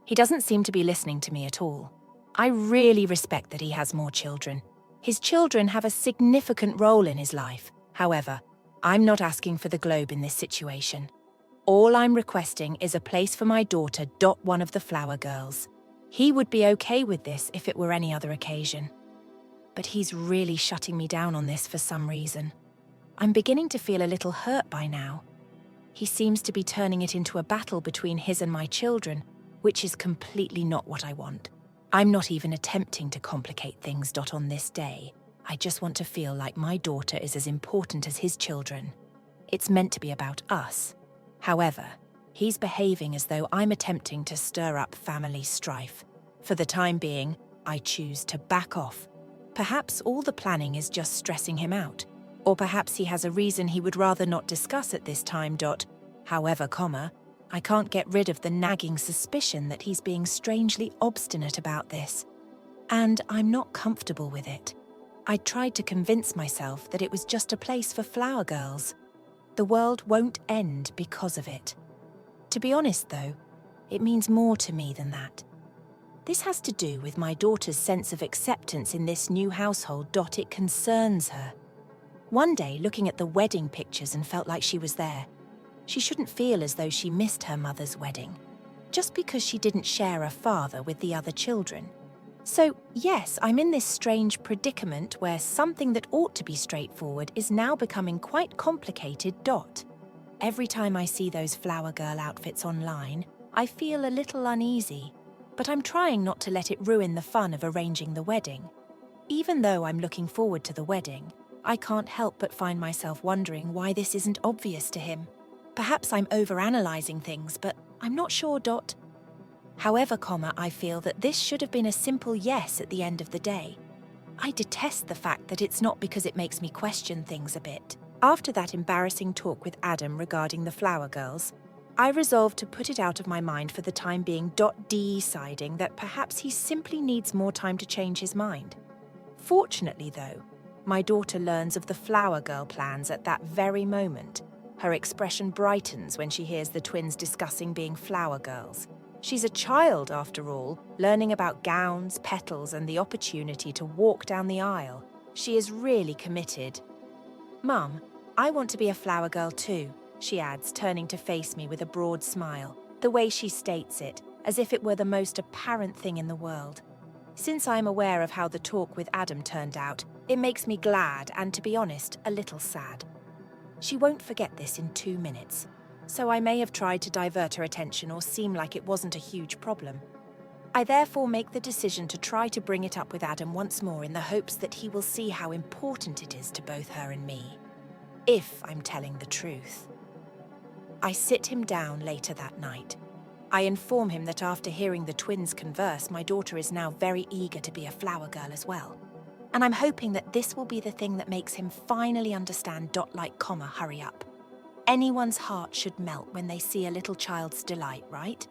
He doesn't seem to be listening to me at all. I really respect that he has more children. His children have a significant role in his life. However, I'm not asking for the globe in this situation. All I'm requesting is a place for my daughter, Dot, one of the flower girls. He would be okay with this if it were any other occasion. But he's really shutting me down on this for some reason. I'm beginning to feel a little hurt by now. He seems to be turning it into a battle between his and my children, which is completely not what I want. I'm not even attempting to complicate things, Dot, on this day. I just want to feel like my daughter is as important as his children. It's meant to be about us. However, he's behaving as though I'm attempting to stir up family strife. For the time being, I choose to back off. Perhaps all the planning is just stressing him out. Or perhaps he has a reason he would rather not discuss at this time, Dot. However, I can't get rid of the nagging suspicion that he's being strangely obstinate about this. And I'm not comfortable with it. I tried to convince myself that it was just a place for flower girls. The world won't end because of it. To be honest, though, it means more to me than that. This has to do with my daughter's sense of acceptance in this new household. Dot, it concerns her. One day, looking at the wedding pictures and felt like she was there. She shouldn't feel as though she missed her mother's wedding, just because she didn't share a father with the other children. So, yes, I'm in this strange predicament where something that ought to be straightforward is now becoming quite complicated. Dot. Every time I see those flower girl outfits online, I feel a little uneasy, but I'm trying not to let it ruin the fun of arranging the wedding. Even though I'm looking forward to the wedding, I can't help but find myself wondering why this isn't obvious to him. Perhaps I'm overanalyzing things, but I'm not sure, Dot. However, I feel that this should have been a simple yes at the end of the day. I detest the fact that it's not because it makes me question things a bit. After that embarrassing talk with Adam regarding the flower girls, I resolved to put it out of my mind for the time being. Deciding that perhaps he simply needs more time to change his mind. Fortunately, though, my daughter learns of the flower girl plans at that very moment. Her expression brightens when she hears the twins discussing being flower girls. She's a child, after all, learning about gowns, petals, and the opportunity to walk down the aisle. She is really committed. Mum, I want to be a flower girl too, she adds, turning to face me with a broad smile, the way she states it, as if it were the most apparent thing in the world. Since I'm aware of how the talk with Adam turned out, it makes me glad and, to be honest, a little sad. She won't forget this in 2 minutes, so I may have tried to divert her attention or seem like it wasn't a huge problem. I therefore make the decision to try to bring it up with Adam once more in the hopes that he will see how important it is to both her and me. If I'm telling the truth. I sit him down later that night. I inform him that after hearing the twins converse, my daughter is now very eager to be a flower girl as well. And I'm hoping that this will be the thing that makes him finally understand dot-like comma hurry up. Anyone's heart should melt when they see a little child's delight, right?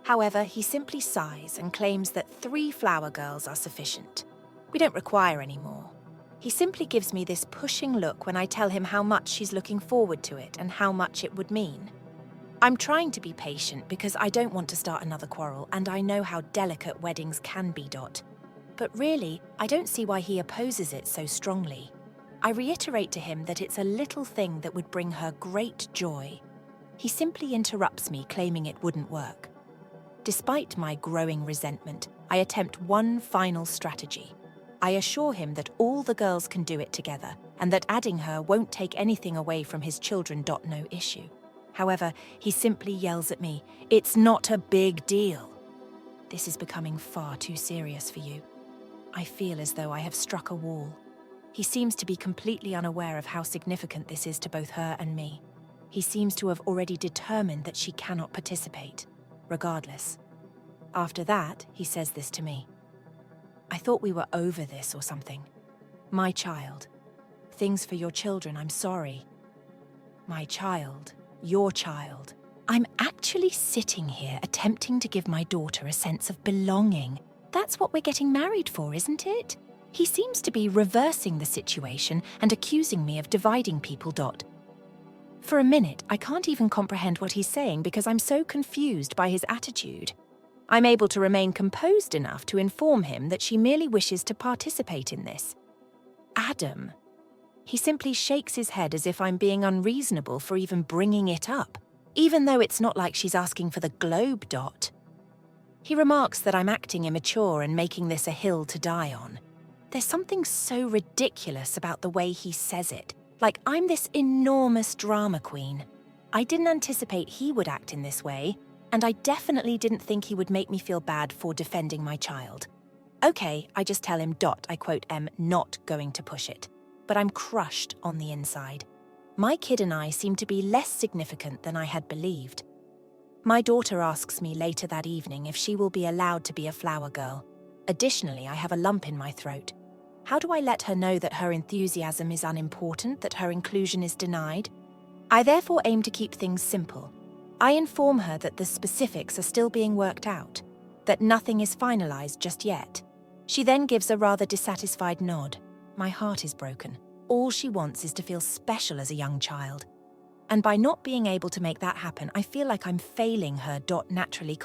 However, he simply sighs and claims that 3 flower girls are sufficient. We don't require any more. He simply gives me this pushing look when I tell him how much she's looking forward to it and how much it would mean. I'm trying to be patient because I don't want to start another quarrel, and I know how delicate weddings can be, Dot. But really, I don't see why he opposes it so strongly. I reiterate to him that it's a little thing that would bring her great joy. He simply interrupts me, claiming it wouldn't work. Despite my growing resentment, I attempt one final strategy. I assure him that all the girls can do it together, and that adding her won't take anything away from his children. No issue. However, he simply yells at me, "It's not a big deal." This is becoming far too serious for you. I feel as though I have struck a wall. He seems to be completely unaware of how significant this is to both her and me. He seems to have already determined that she cannot participate, regardless. After that, he says this to me. "I thought we were over this or something. My child. Things for your children, I'm sorry. My child. Your child." I'm actually sitting here attempting to give my daughter a sense of belonging. That's what we're getting married for, isn't it? He seems to be reversing the situation and accusing me of dividing people. For a minute, I can't even comprehend what he's saying because I'm so confused by his attitude. I'm able to remain composed enough to inform him that she merely wishes to participate in this. Adam. He simply shakes his head as if I'm being unreasonable for even bringing it up, even though it's not like she's asking for the globe. He remarks that I'm acting immature and making this a hill to die on. There's something so ridiculous about the way he says it, like I'm this enormous drama queen. I didn't anticipate he would act in this way, and I definitely didn't think he would make me feel bad for defending my child. Okay, I just tell him, I quote, am not going to push it. But I'm crushed on the inside. My kid and I seem to be less significant than I had believed. My daughter asks me later that evening if she will be allowed to be a flower girl. Additionally, I have a lump in my throat. How do I let her know that her enthusiasm is unimportant, that her inclusion is denied? I therefore aim to keep things simple. I inform her that the specifics are still being worked out, that nothing is finalized just yet. She then gives a rather dissatisfied nod. My heart is broken. All she wants is to feel special as a young child. And by not being able to make that happen, I feel like I'm failing her. Naturally,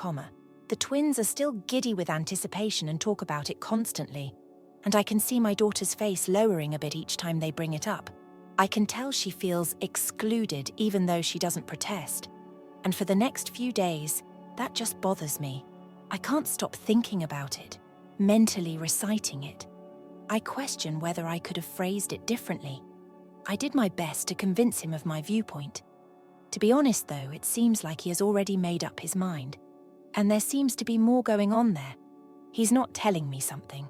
The twins are still giddy with anticipation and talk about it constantly. And I can see my daughter's face lowering a bit each time they bring it up. I can tell she feels excluded even though she doesn't protest. And for the next few days, that just bothers me. I can't stop thinking about it, mentally reciting it. I question whether I could have phrased it differently. I did my best to convince him of my viewpoint. To be honest, though, it seems like he has already made up his mind. And there seems to be more going on there. He's not telling me something.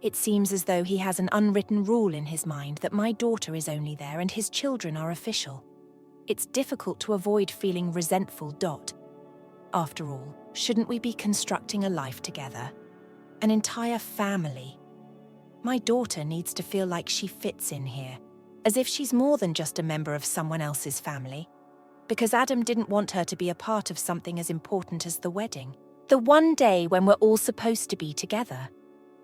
It seems as though he has an unwritten rule in his mind that my daughter is only there and his children are official. It's difficult to avoid feeling resentful. After all, shouldn't we be constructing a life together? An entire family. My daughter needs to feel like she fits in here, as if she's more than just a member of someone else's family. Because Adam didn't want her to be a part of something as important as the wedding. The one day when we're all supposed to be together.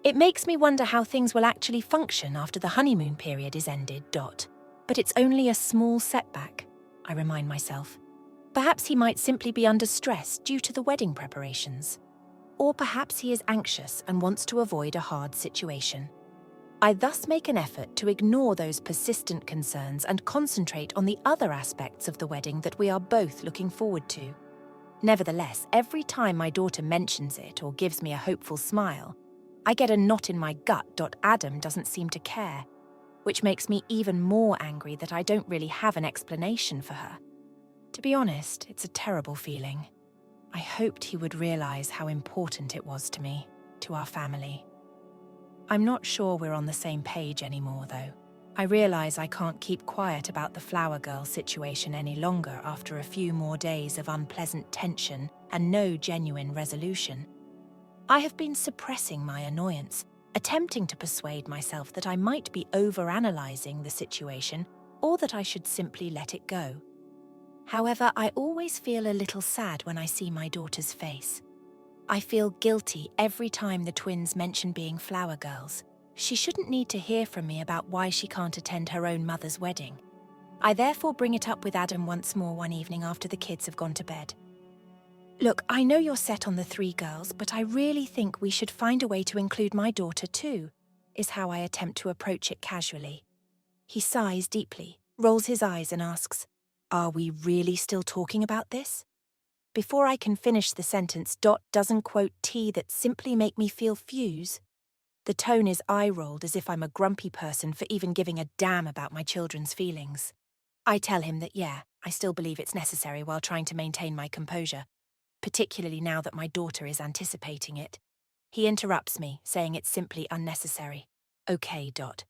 It makes me wonder how things will actually function after the honeymoon period is ended. But it's only a small setback, I remind myself. Perhaps he might simply be under stress due to the wedding preparations. Or perhaps he is anxious and wants to avoid a hard situation. I thus make an effort to ignore those persistent concerns and concentrate on the other aspects of the wedding that we are both looking forward to. Nevertheless, every time my daughter mentions it or gives me a hopeful smile, I get a knot in my gut. Adam doesn't seem to care, which makes me even more angry that I don't really have an explanation for her. To be honest, it's a terrible feeling. I hoped he would realize how important it was to me, to our family. I'm not sure we're on the same page anymore, though. I realize I can't keep quiet about the flower girl situation any longer after a few more days of unpleasant tension and no genuine resolution. I have been suppressing my annoyance, attempting to persuade myself that I might be overanalyzing the situation or that I should simply let it go. However, I always feel a little sad when I see my daughter's face. I feel guilty every time the twins mention being flower girls. She shouldn't need to hear from me about why she can't attend her own mother's wedding. I therefore bring it up with Adam once more one evening after the kids have gone to bed. Look, I know you're set on the 3 girls, but I really think we should find a way to include my daughter too, is how I attempt to approach it casually. He sighs deeply, rolls his eyes and asks, "Are we really still talking about this?" Before I can finish the sentence, Dot doesn't quote tea that simply make me feel fuse. The tone is eye-rolled as if I'm a grumpy person for even giving a damn about my children's feelings. I tell him that I still believe it's necessary while trying to maintain my composure, particularly now that my daughter is anticipating it. He interrupts me, saying it's simply unnecessary. Okay, Dot.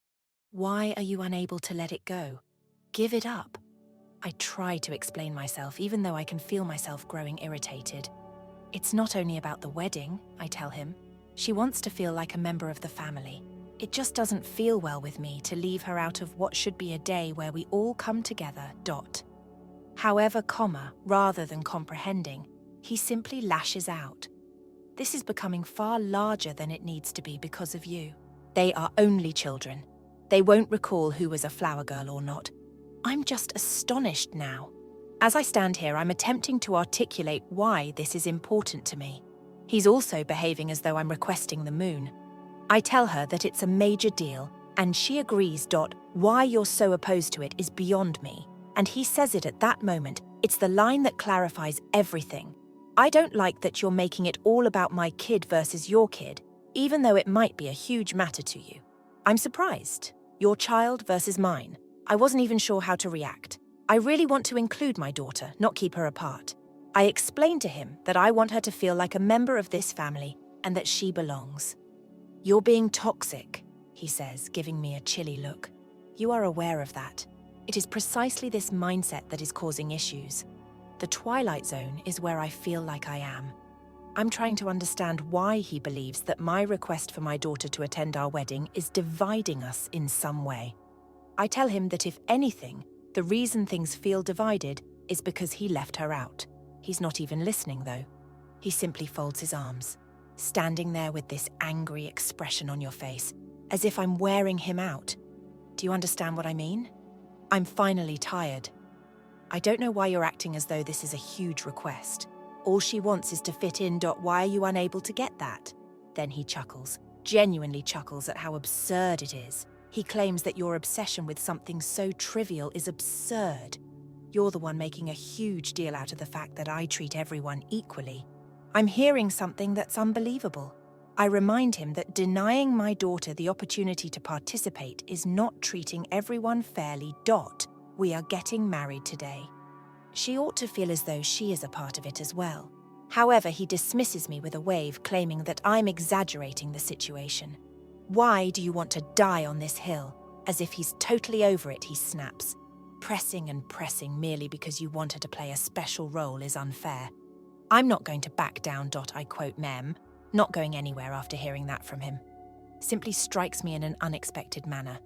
Why are you unable to let it go? Give it up. I try to explain myself, even though I can feel myself growing irritated. It's not only about the wedding, I tell him. She wants to feel like a member of the family. It just doesn't feel well with me to leave her out of what should be a day where we all come together, Dot. However, rather than comprehending, he simply lashes out. This is becoming far larger than it needs to be because of you. They are only children. They won't recall who was a flower girl or not. I'm just astonished now. As I stand here, I'm attempting to articulate why this is important to me. He's also behaving as though I'm requesting the moon. I tell her that it's a major deal, and she agrees. Why you're so opposed to it is beyond me. And he says it at that moment. It's the line that clarifies everything. I don't like that you're making it all about my kid versus your kid, even though it might be a huge matter to you. I'm surprised. Your child versus mine. I wasn't even sure how to react. I really want to include my daughter, not keep her apart. I explained to him that I want her to feel like a member of this family and that she belongs. You're being toxic, he says, giving me a chilly look. You are aware of that. It is precisely this mindset that is causing issues. The twilight zone is where I feel like I am. I'm trying to understand why he believes that my request for my daughter to attend our wedding is dividing us in some way. I tell him that if anything, the reason things feel divided is because he left her out. He's not even listening, though. He simply folds his arms, standing there with this angry expression on your face, as if I'm wearing him out. Do you understand what I mean? I'm finally tired. I don't know why you're acting as though this is a huge request. All she wants is to fit in. Why are you unable to get that? Then he chuckles, genuinely chuckles at how absurd it is. He claims that your obsession with something so trivial is absurd. You're the one making a huge deal out of the fact that I treat everyone equally. I'm hearing something that's unbelievable. I remind him that denying my daughter the opportunity to participate is not treating everyone fairly. We are getting married today. She ought to feel as though she is a part of it as well. However, he dismisses me with a wave, claiming that I'm exaggerating the situation. Why do you want to die on this hill? As if he's totally over it, he snaps. Pressing and pressing merely because you want her to play a special role is unfair. I'm not going to back down. I quote Mem, not going anywhere after hearing that from him. Simply strikes me in an unexpected manner.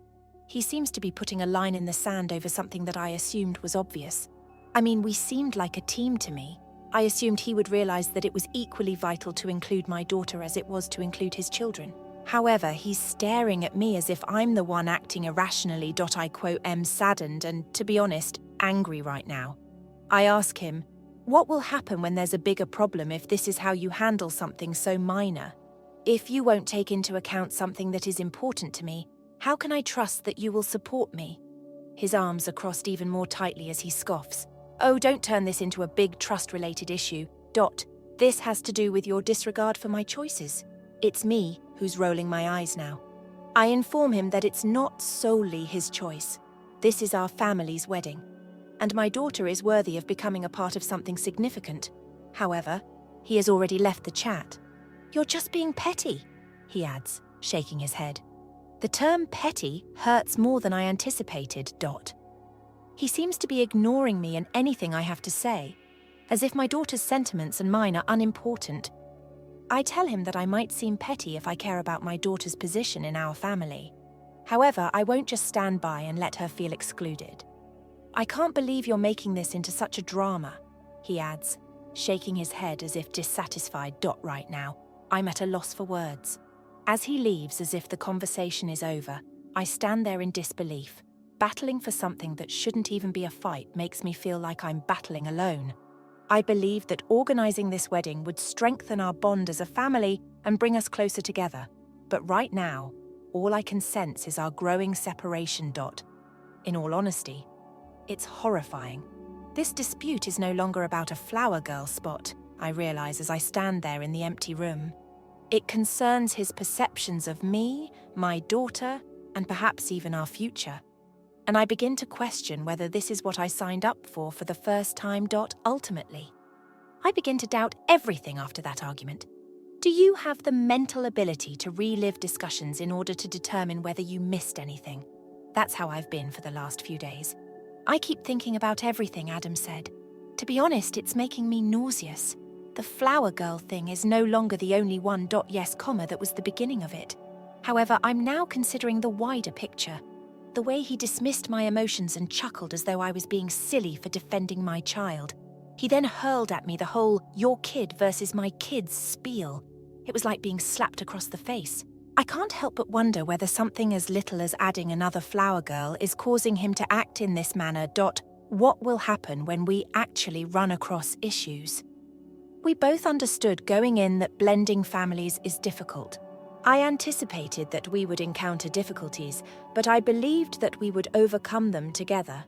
He seems to be putting a line in the sand over something that I assumed was obvious. I mean, we seemed like a team to me. I assumed he would realize that it was equally vital to include my daughter as it was to include his children. However, he's staring at me as if I'm the one acting irrationally. I quote saddened and, to be honest, angry right now. I ask him, what will happen when there's a bigger problem if this is how you handle something so minor? If you won't take into account something that is important to me, how can I trust that you will support me? His arms are crossed even more tightly as he scoffs. Oh, don't turn this into a big trust-related issue. This has to do with your disregard for my choices. It's me who's rolling my eyes now. I inform him that it's not solely his choice. This is our family's wedding, and my daughter is worthy of becoming a part of something significant. However, he has already left the chat. You're just being petty, he adds, shaking his head. The term petty hurts more than I anticipated. He seems to be ignoring me and anything I have to say, as if my daughter's sentiments and mine are unimportant. I tell him that I might seem petty if I care about my daughter's position in our family. However, I won't just stand by and let her feel excluded. I can't believe you're making this into such a drama, he adds, shaking his head as if dissatisfied. Right now, I'm at a loss for words. As he leaves as if the conversation is over, I stand there in disbelief. Battling for something that shouldn't even be a fight makes me feel like I'm battling alone. I believed that organising this wedding would strengthen our bond as a family and bring us closer together. But right now, all I can sense is our growing separation. In all honesty, it's horrifying. This dispute is no longer about a flower girl spot, I realise as I stand there in the empty room. It concerns his perceptions of me, my daughter, and perhaps even our future. And I begin to question whether this is what I signed up for the first time. Ultimately, I begin to doubt everything after that argument. Do you have the mental ability to relive discussions in order to determine whether you missed anything? That's how I've been for the last few days. I keep thinking about everything Adam said. To be honest, it's making me nauseous. The flower girl thing is no longer the only one. Yes, that was the beginning of it. However, I'm now considering the wider picture. The way he dismissed my emotions and chuckled as though I was being silly for defending my child. He then hurled at me the whole "your kid versus my kids" spiel. It was like being slapped across the face. I can't help but wonder whether something as little as adding another flower girl is causing him to act in this manner. What will happen when we actually run across issues? We both understood going in that blending families is difficult. I anticipated that we would encounter difficulties, but I believed that we would overcome them together.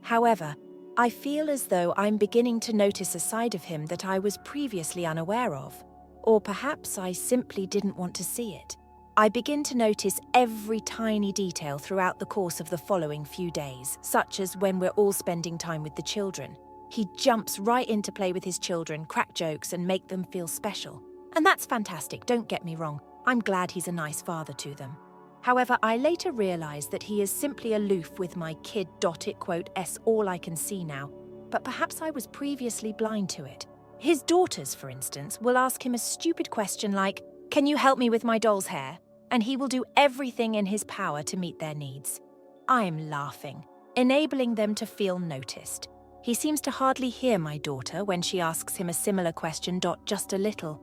However, I feel as though I'm beginning to notice a side of him that I was previously unaware of, or perhaps I simply didn't want to see it. I begin to notice every tiny detail throughout the course of the following few days, such as when we're all spending time with the children. He jumps right in to play with his children, crack jokes, and make them feel special. And that's fantastic, don't get me wrong. I'm glad he's a nice father to them. However, I later realised that he is simply aloof with my kid. It all I can see now, but perhaps I was previously blind to it. His daughters, for instance, will ask him a stupid question like, "Can you help me with my doll's hair?" And he will do everything in his power to meet their needs. I'm laughing, enabling them to feel noticed. He seems to hardly hear my daughter when she asks him a similar question. Just a little.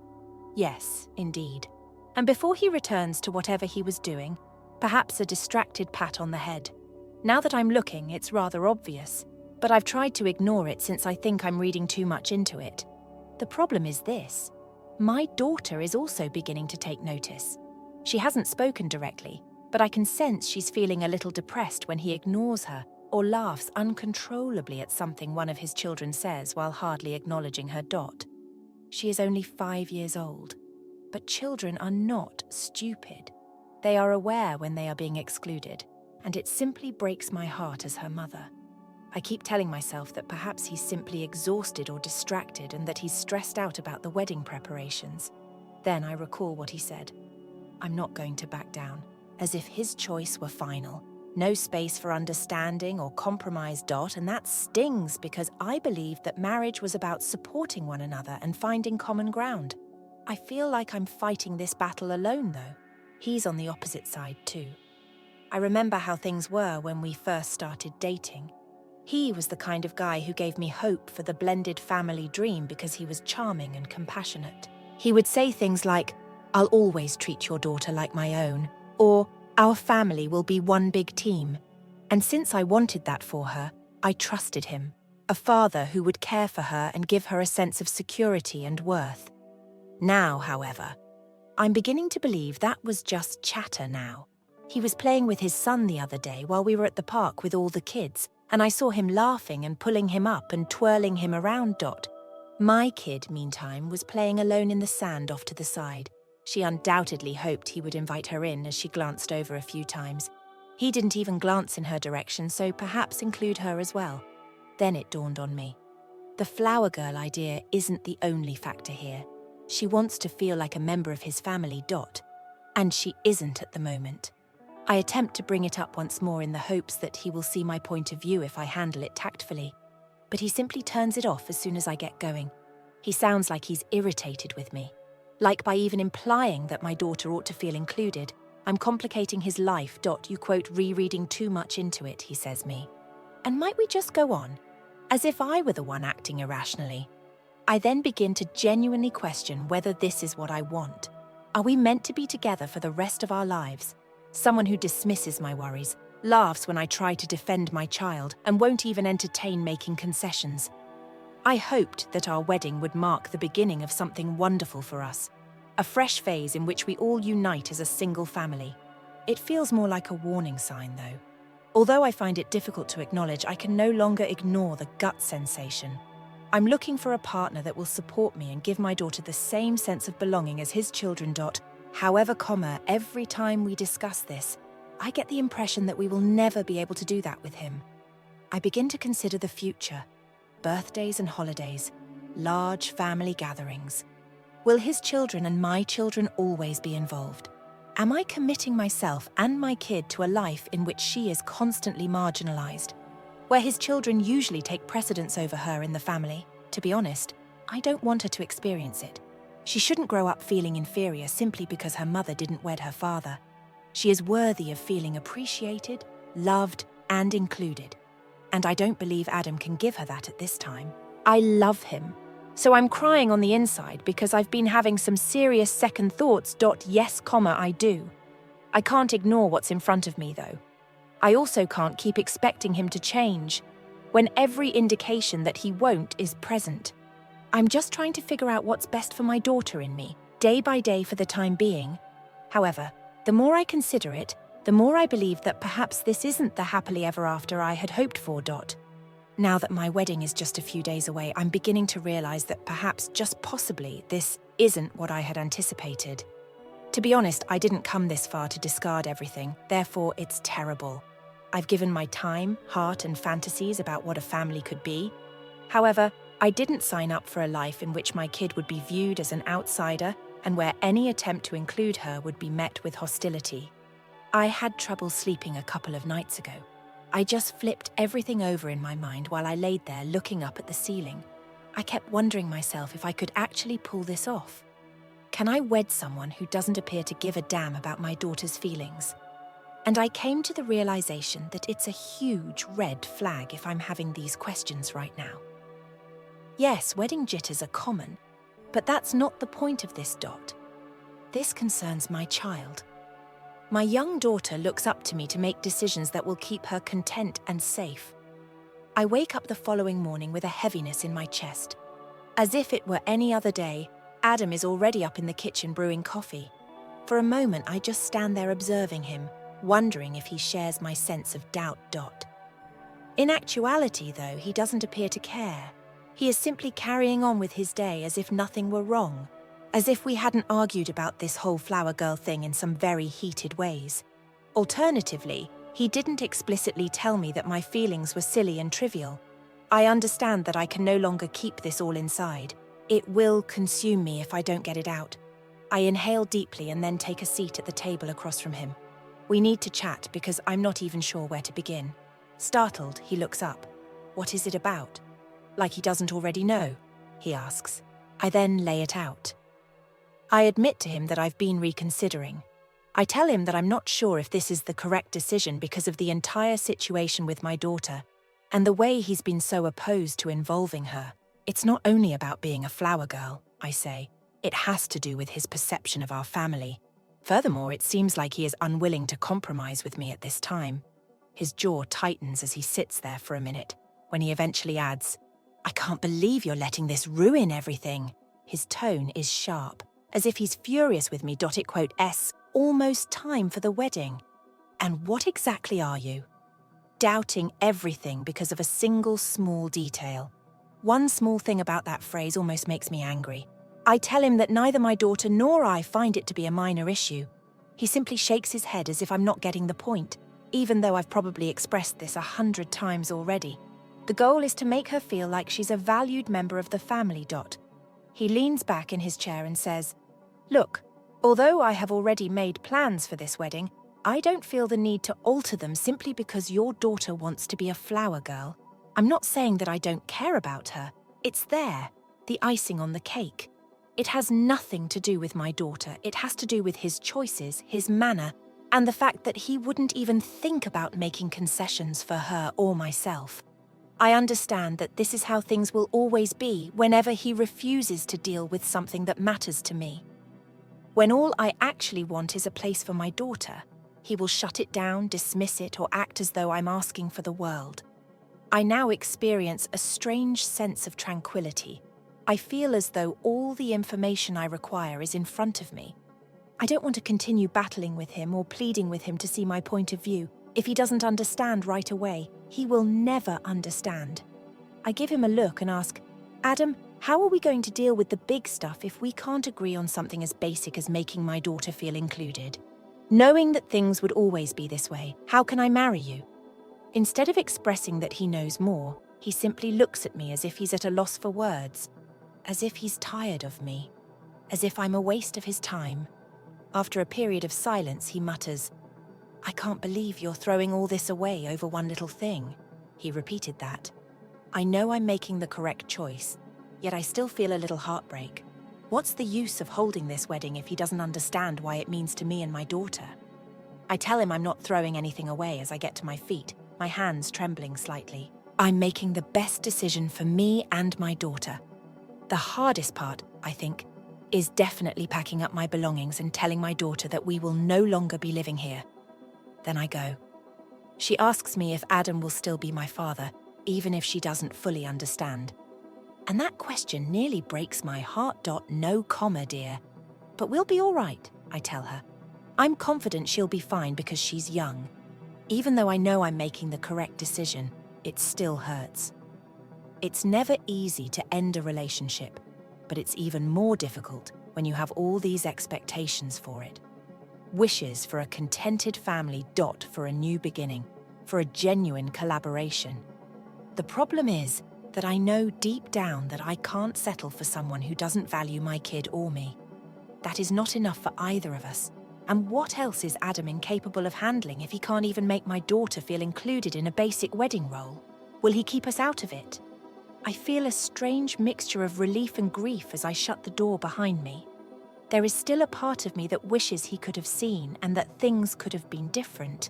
Yes, indeed. And before he returns to whatever he was doing, perhaps a distracted pat on the head. Now that I'm looking, it's rather obvious, but I've tried to ignore it since I think I'm reading too much into it. The problem is this. My daughter is also beginning to take notice. She hasn't spoken directly, but I can sense she's feeling a little depressed when he ignores her or laughs uncontrollably at something one of his children says while hardly acknowledging her. She is only 5 years old. But children are not stupid. They are aware when they are being excluded, and it simply breaks my heart as her mother. I keep telling myself that perhaps he's simply exhausted or distracted and that he's stressed out about the wedding preparations. Then I recall what he said. I'm not going to back down, as if his choice were final. No space for understanding or compromise. And that stings because I believed that marriage was about supporting one another and finding common ground. I feel like I'm fighting this battle alone, though. He's on the opposite side, too. I remember how things were when we first started dating. He was the kind of guy who gave me hope for the blended family dream because he was charming and compassionate. He would say things like, "I'll always treat your daughter like my own," or "Our family will be one big team." And since I wanted that for her, I trusted him, a father who would care for her and give her a sense of security and worth. Now, however, I'm beginning to believe that was just chatter now. He was playing with his son the other day while we were at the park with all the kids, and I saw him laughing and pulling him up and twirling him around. My kid, meantime, was playing alone in the sand off to the side. She undoubtedly hoped he would invite her in as she glanced over a few times. He didn't even glance in her direction, so perhaps include her as well. Then it dawned on me. The flower girl idea isn't the only factor here. She wants to feel like a member of his family. And she isn't at the moment. I attempt to bring it up once more in the hopes that he will see my point of view if I handle it tactfully, but he simply turns it off as soon as I get going. He sounds like he's irritated with me. Like by even implying that my daughter ought to feel included, I'm complicating his life. You quote, rereading too much into it, he says me. And might we just go on? As if I were the one acting irrationally. I then begin to genuinely question whether this is what I want. Are we meant to be together for the rest of our lives? Someone who dismisses my worries, laughs when I try to defend my child, and won't even entertain making concessions. I hoped that our wedding would mark the beginning of something wonderful for us, a fresh phase in which we all unite as a single family. It feels more like a warning sign, though. Although I find it difficult to acknowledge, I can no longer ignore the gut sensation. I'm looking for a partner that will support me and give my daughter the same sense of belonging as his children. However, every time we discuss this, I get the impression that we will never be able to do that with him. I begin to consider the future, birthdays and holidays, large family gatherings. Will his children and my children always be involved? Am I committing myself and my kid to a life in which she is constantly marginalized, where his children usually take precedence over her in the family? To be honest, I don't want her to experience it. She shouldn't grow up feeling inferior simply because her mother didn't wed her father. She is worthy of feeling appreciated, loved, and included. And I don't believe Adam can give her that at this time. I love him. So I'm crying on the inside because I've been having some serious second thoughts. Yes, I do. I can't ignore what's in front of me, though. I also can't keep expecting him to change when every indication that he won't is present. I'm just trying to figure out what's best for my daughter in me, day by day for the time being. However, the more I consider it, the more I believe that perhaps this isn't the happily ever after I had hoped for. Now that my wedding is just a few days away, I'm beginning to realize that perhaps, just possibly, this isn't what I had anticipated. To be honest, I didn't come this far to discard everything, therefore it's terrible. I've given my time, heart, and fantasies about what a family could be. However, I didn't sign up for a life in which my kid would be viewed as an outsider and where any attempt to include her would be met with hostility. I had trouble sleeping a couple of nights ago. I just flipped everything over in my mind while I laid there looking up at the ceiling. I kept wondering myself if I could actually pull this off. Can I wed someone who doesn't appear to give a damn about my daughter's feelings? And I came to the realization that it's a huge red flag if I'm having these questions right now. Yes, wedding jitters are common, but that's not the point of this. This concerns my child. My young daughter looks up to me to make decisions that will keep her content and safe. I wake up the following morning with a heaviness in my chest. As if it were any other day, Adam is already up in the kitchen brewing coffee. For a moment, I just stand there observing him, wondering if he shares my sense of doubt. In actuality, though, he doesn't appear to care. He is simply carrying on with his day as if nothing were wrong. As if we hadn't argued about this whole flower girl thing in some very heated ways. Alternatively, he didn't explicitly tell me that my feelings were silly and trivial. I understand that I can no longer keep this all inside. It will consume me if I don't get it out. I inhale deeply and then take a seat at the table across from him. We need to chat because I'm not even sure where to begin. Startled, he looks up. What is it about? Like he doesn't already know, he asks. I then lay it out. I admit to him that I've been reconsidering. I tell him that I'm not sure if this is the correct decision because of the entire situation with my daughter and the way he's been so opposed to involving her. It's not only about being a flower girl, I say. It has to do with his perception of our family. Furthermore, it seems like he is unwilling to compromise with me at this time. His jaw tightens as he sits there for a minute, when he eventually adds, I can't believe you're letting this ruin everything. His tone is sharp, as if he's furious with me. Almost time for the wedding. And what exactly are you? Doubting everything because of a single small detail. One small thing about that phrase almost makes me angry. I tell him that neither my daughter nor I find it to be a minor issue. He simply shakes his head as if I'm not getting the point, even though I've probably expressed this 100 times already. The goal is to make her feel like she's a valued member of the family. He leans back in his chair and says, Look, although I have already made plans for this wedding, I don't feel the need to alter them simply because your daughter wants to be a flower girl. I'm not saying that I don't care about her. It's there, the icing on the cake. It has nothing to do with my daughter. It has to do with his choices, his manner, and the fact that he wouldn't even think about making concessions for her or myself. I understand that this is how things will always be whenever he refuses to deal with something that matters to me. When all I actually want is a place for my daughter, he will shut it down, dismiss it, or act as though I'm asking for the world. I now experience a strange sense of tranquility. I feel as though all the information I require is in front of me. I don't want to continue battling with him or pleading with him to see my point of view. If he doesn't understand right away, he will never understand. I give him a look and ask, Adam, how are we going to deal with the big stuff if we can't agree on something as basic as making my daughter feel included? Knowing that things would always be this way, how can I marry you? Instead of expressing that he knows more, he simply looks at me as if he's at a loss for words, as if he's tired of me, as if I'm a waste of his time. After a period of silence, he mutters, I can't believe you're throwing all this away over one little thing. He repeated that. I know I'm making the correct choice, yet I still feel a little heartbreak. What's the use of holding this wedding if he doesn't understand why it means to me and my daughter? I tell him I'm not throwing anything away as I get to my feet, my hands trembling slightly. I'm making the best decision for me and my daughter. The hardest part, I think, is definitely packing up my belongings and telling my daughter that we will no longer be living here. Then I go. She asks me if Adam will still be my father, even if she doesn't fully understand. And that question nearly breaks my heart. No comma, dear. But we'll be all right, I tell her. I'm confident she'll be fine because she's young. Even though I know I'm making the correct decision, it still hurts. It's never easy to end a relationship, but it's even more difficult when you have all these expectations for it. Wishes for a contented family. For a new beginning, for a genuine collaboration. The problem is that I know deep down that I can't settle for someone who doesn't value my kid or me. That is not enough for either of us. And what else is Adam incapable of handling if he can't even make my daughter feel included in a basic wedding role? Will he keep us out of it? I feel a strange mixture of relief and grief as I shut the door behind me. There is still a part of me that wishes he could have seen and that things could have been different.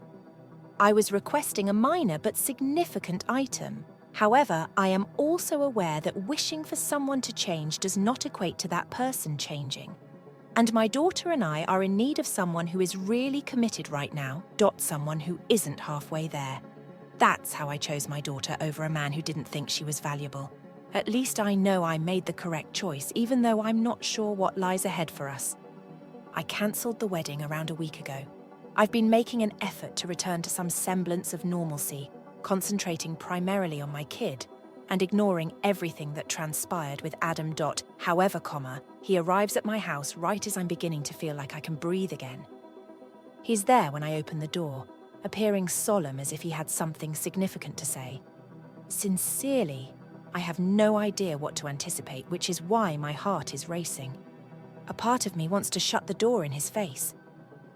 I was requesting a minor but significant item. However, I am also aware that wishing for someone to change does not equate to that person changing. And my daughter and I are in need of someone who is really committed right now. Someone who isn't halfway there. That's how I chose my daughter over a man who didn't think she was valuable. At least I know I made the correct choice, even though I'm not sure what lies ahead for us. I cancelled the wedding around a week ago. I've been making an effort to return to some semblance of normalcy, concentrating primarily on my kid, and ignoring everything that transpired with Adam. However, he arrives at my house right as I'm beginning to feel like I can breathe again. He's there when I open the door, appearing solemn as if he had something significant to say. Sincerely, I have no idea what to anticipate, which is why my heart is racing. A part of me wants to shut the door in his face,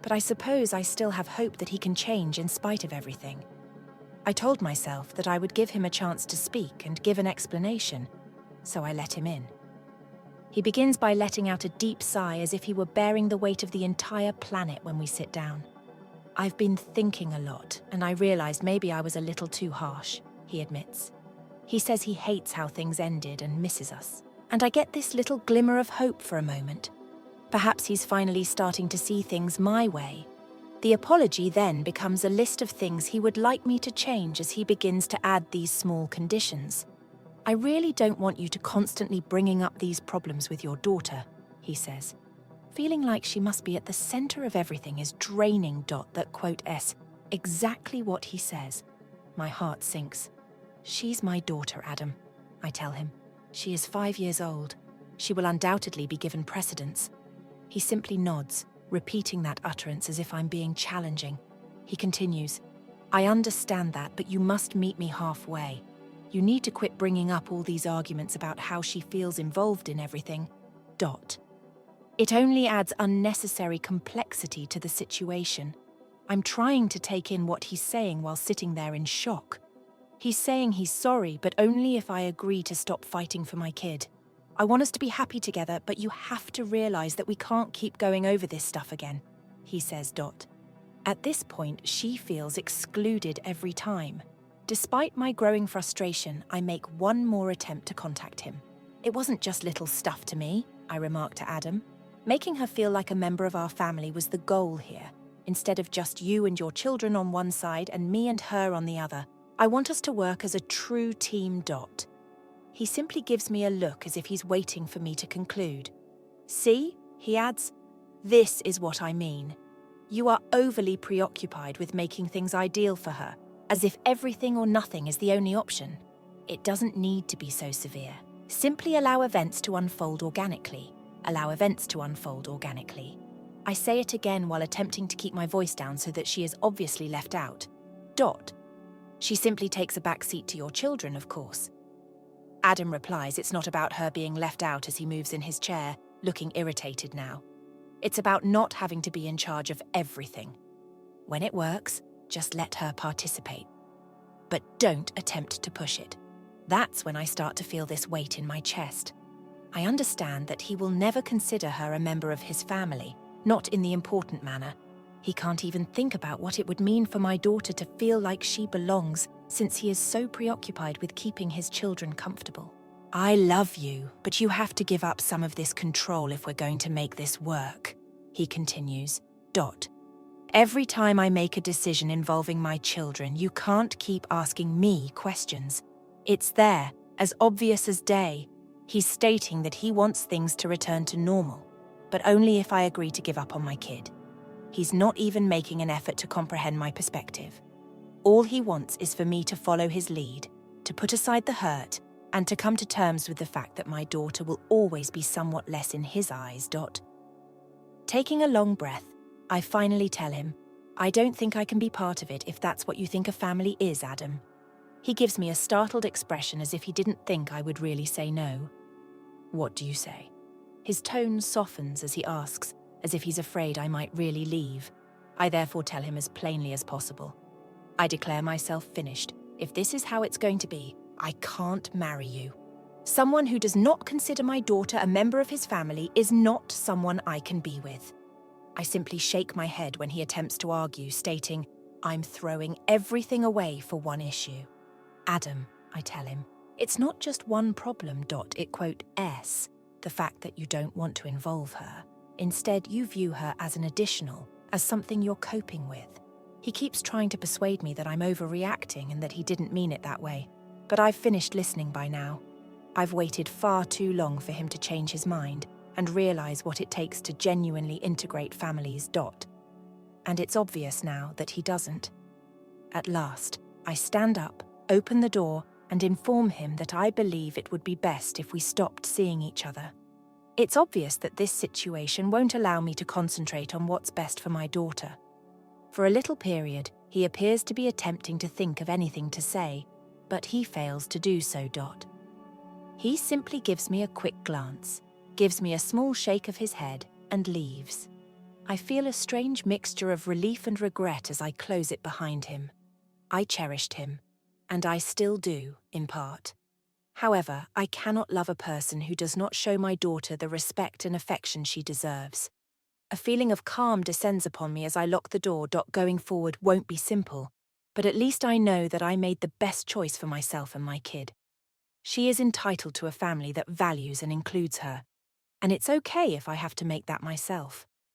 but I suppose I still have hope that he can change in spite of everything. I told myself that I would give him a chance to speak and give an explanation, so I let him in. He begins by letting out a deep sigh as if he were bearing the weight of the entire planet when we sit down. I've been thinking a lot, and I realized maybe I was a little too harsh, he admits. He says he hates how things ended and misses us, and I get this little glimmer of hope for a moment. Perhaps he's finally starting to see things my way. The apology then becomes a list of things he would like me to change as he begins to add these small conditions. I really don't want you to constantly bringing up these problems with your daughter, he says. Feeling like she must be at the center of everything is draining. That quote s exactly what he says. My heart sinks. She's my daughter, Adam, I tell him. She is 5 years old. She will undoubtedly be given precedence. He simply nods, repeating that utterance as if I'm being challenging. He continues, I understand that, but you must meet me halfway. You need to quit bringing up all these arguments about how she feels involved in everything. It only adds unnecessary complexity to the situation. I'm trying to take in what he's saying while sitting there in shock. He's saying he's sorry, but only if I agree to stop fighting for my kid. I want us to be happy together, but you have to realize that we can't keep going over this stuff again, he says. At this point, she feels excluded every time. Despite my growing frustration, I make one more attempt to contact him. It wasn't just little stuff to me, I remark to Adam. Making her feel like a member of our family was the goal here. Instead of just you and your children on one side and me and her on the other, I want us to work as a true team. He simply gives me a look as if he's waiting for me to conclude. See, he adds, this is what I mean. You are overly preoccupied with making things ideal for her, as if everything or nothing is the only option. It doesn't need to be so severe. Simply allow events to unfold organically. Allow events to unfold organically. I say it again while attempting to keep my voice down so that she is obviously left out. She simply takes a back seat to your children, of course. Adam replies it's not about her being left out as he moves in his chair, looking irritated now. It's about not having to be in charge of everything. When it works, just let her participate. But don't attempt to push it. That's when I start to feel this weight in my chest. I understand that he will never consider her a member of his family, not in the important manner. He can't even think about what it would mean for my daughter to feel like she belongs, since he is so preoccupied with keeping his children comfortable. I love you, but you have to give up some of this control if we're going to make this work, he continues. Every time I make a decision involving my children, you can't keep asking me questions. It's there, as obvious as day. He's stating that he wants things to return to normal, but only if I agree to give up on my kid. He's not even making an effort to comprehend my perspective. All he wants is for me to follow his lead, to put aside the hurt, and to come to terms with the fact that my daughter will always be somewhat less in his eyes. Taking a long breath, I finally tell him, I don't think I can be part of it if that's what you think a family is, Adam. He gives me a startled expression as if he didn't think I would really say no. What do you say? His tone softens as he asks, as if he's afraid I might really leave. I therefore tell him as plainly as possible. I declare myself finished. If this is how it's going to be, I can't marry you. Someone who does not consider my daughter a member of his family is not someone I can be with. I simply shake my head when he attempts to argue, stating, I'm throwing everything away for one issue. Adam, I tell him, it's not just one problem. It S, the fact that you don't want to involve her. Instead, you view her as an additional, as something you're coping with. He keeps trying to persuade me that I'm overreacting and that he didn't mean it that way. But I've finished listening by now. I've waited far too long for him to change his mind and realize what it takes to genuinely integrate families. And it's obvious now that he doesn't. At last, I stand up, open the door, and inform him that I believe it would be best if we stopped seeing each other. It's obvious that this situation won't allow me to concentrate on what's best for my daughter. For a little period, he appears to be attempting to think of anything to say, but he fails to do so. He simply gives me a quick glance, gives me a small shake of his head, and leaves. I feel a strange mixture of relief and regret as I close it behind him. I cherished him, and I still do, in part. However, I cannot love a person who does not show my daughter the respect and affection she deserves. A feeling of calm descends upon me as I lock the door. Going forward won't be simple, but at least I know that I made the best choice for myself and my kid. She is entitled to a family that values and includes her, and it's okay if I have to make that myself.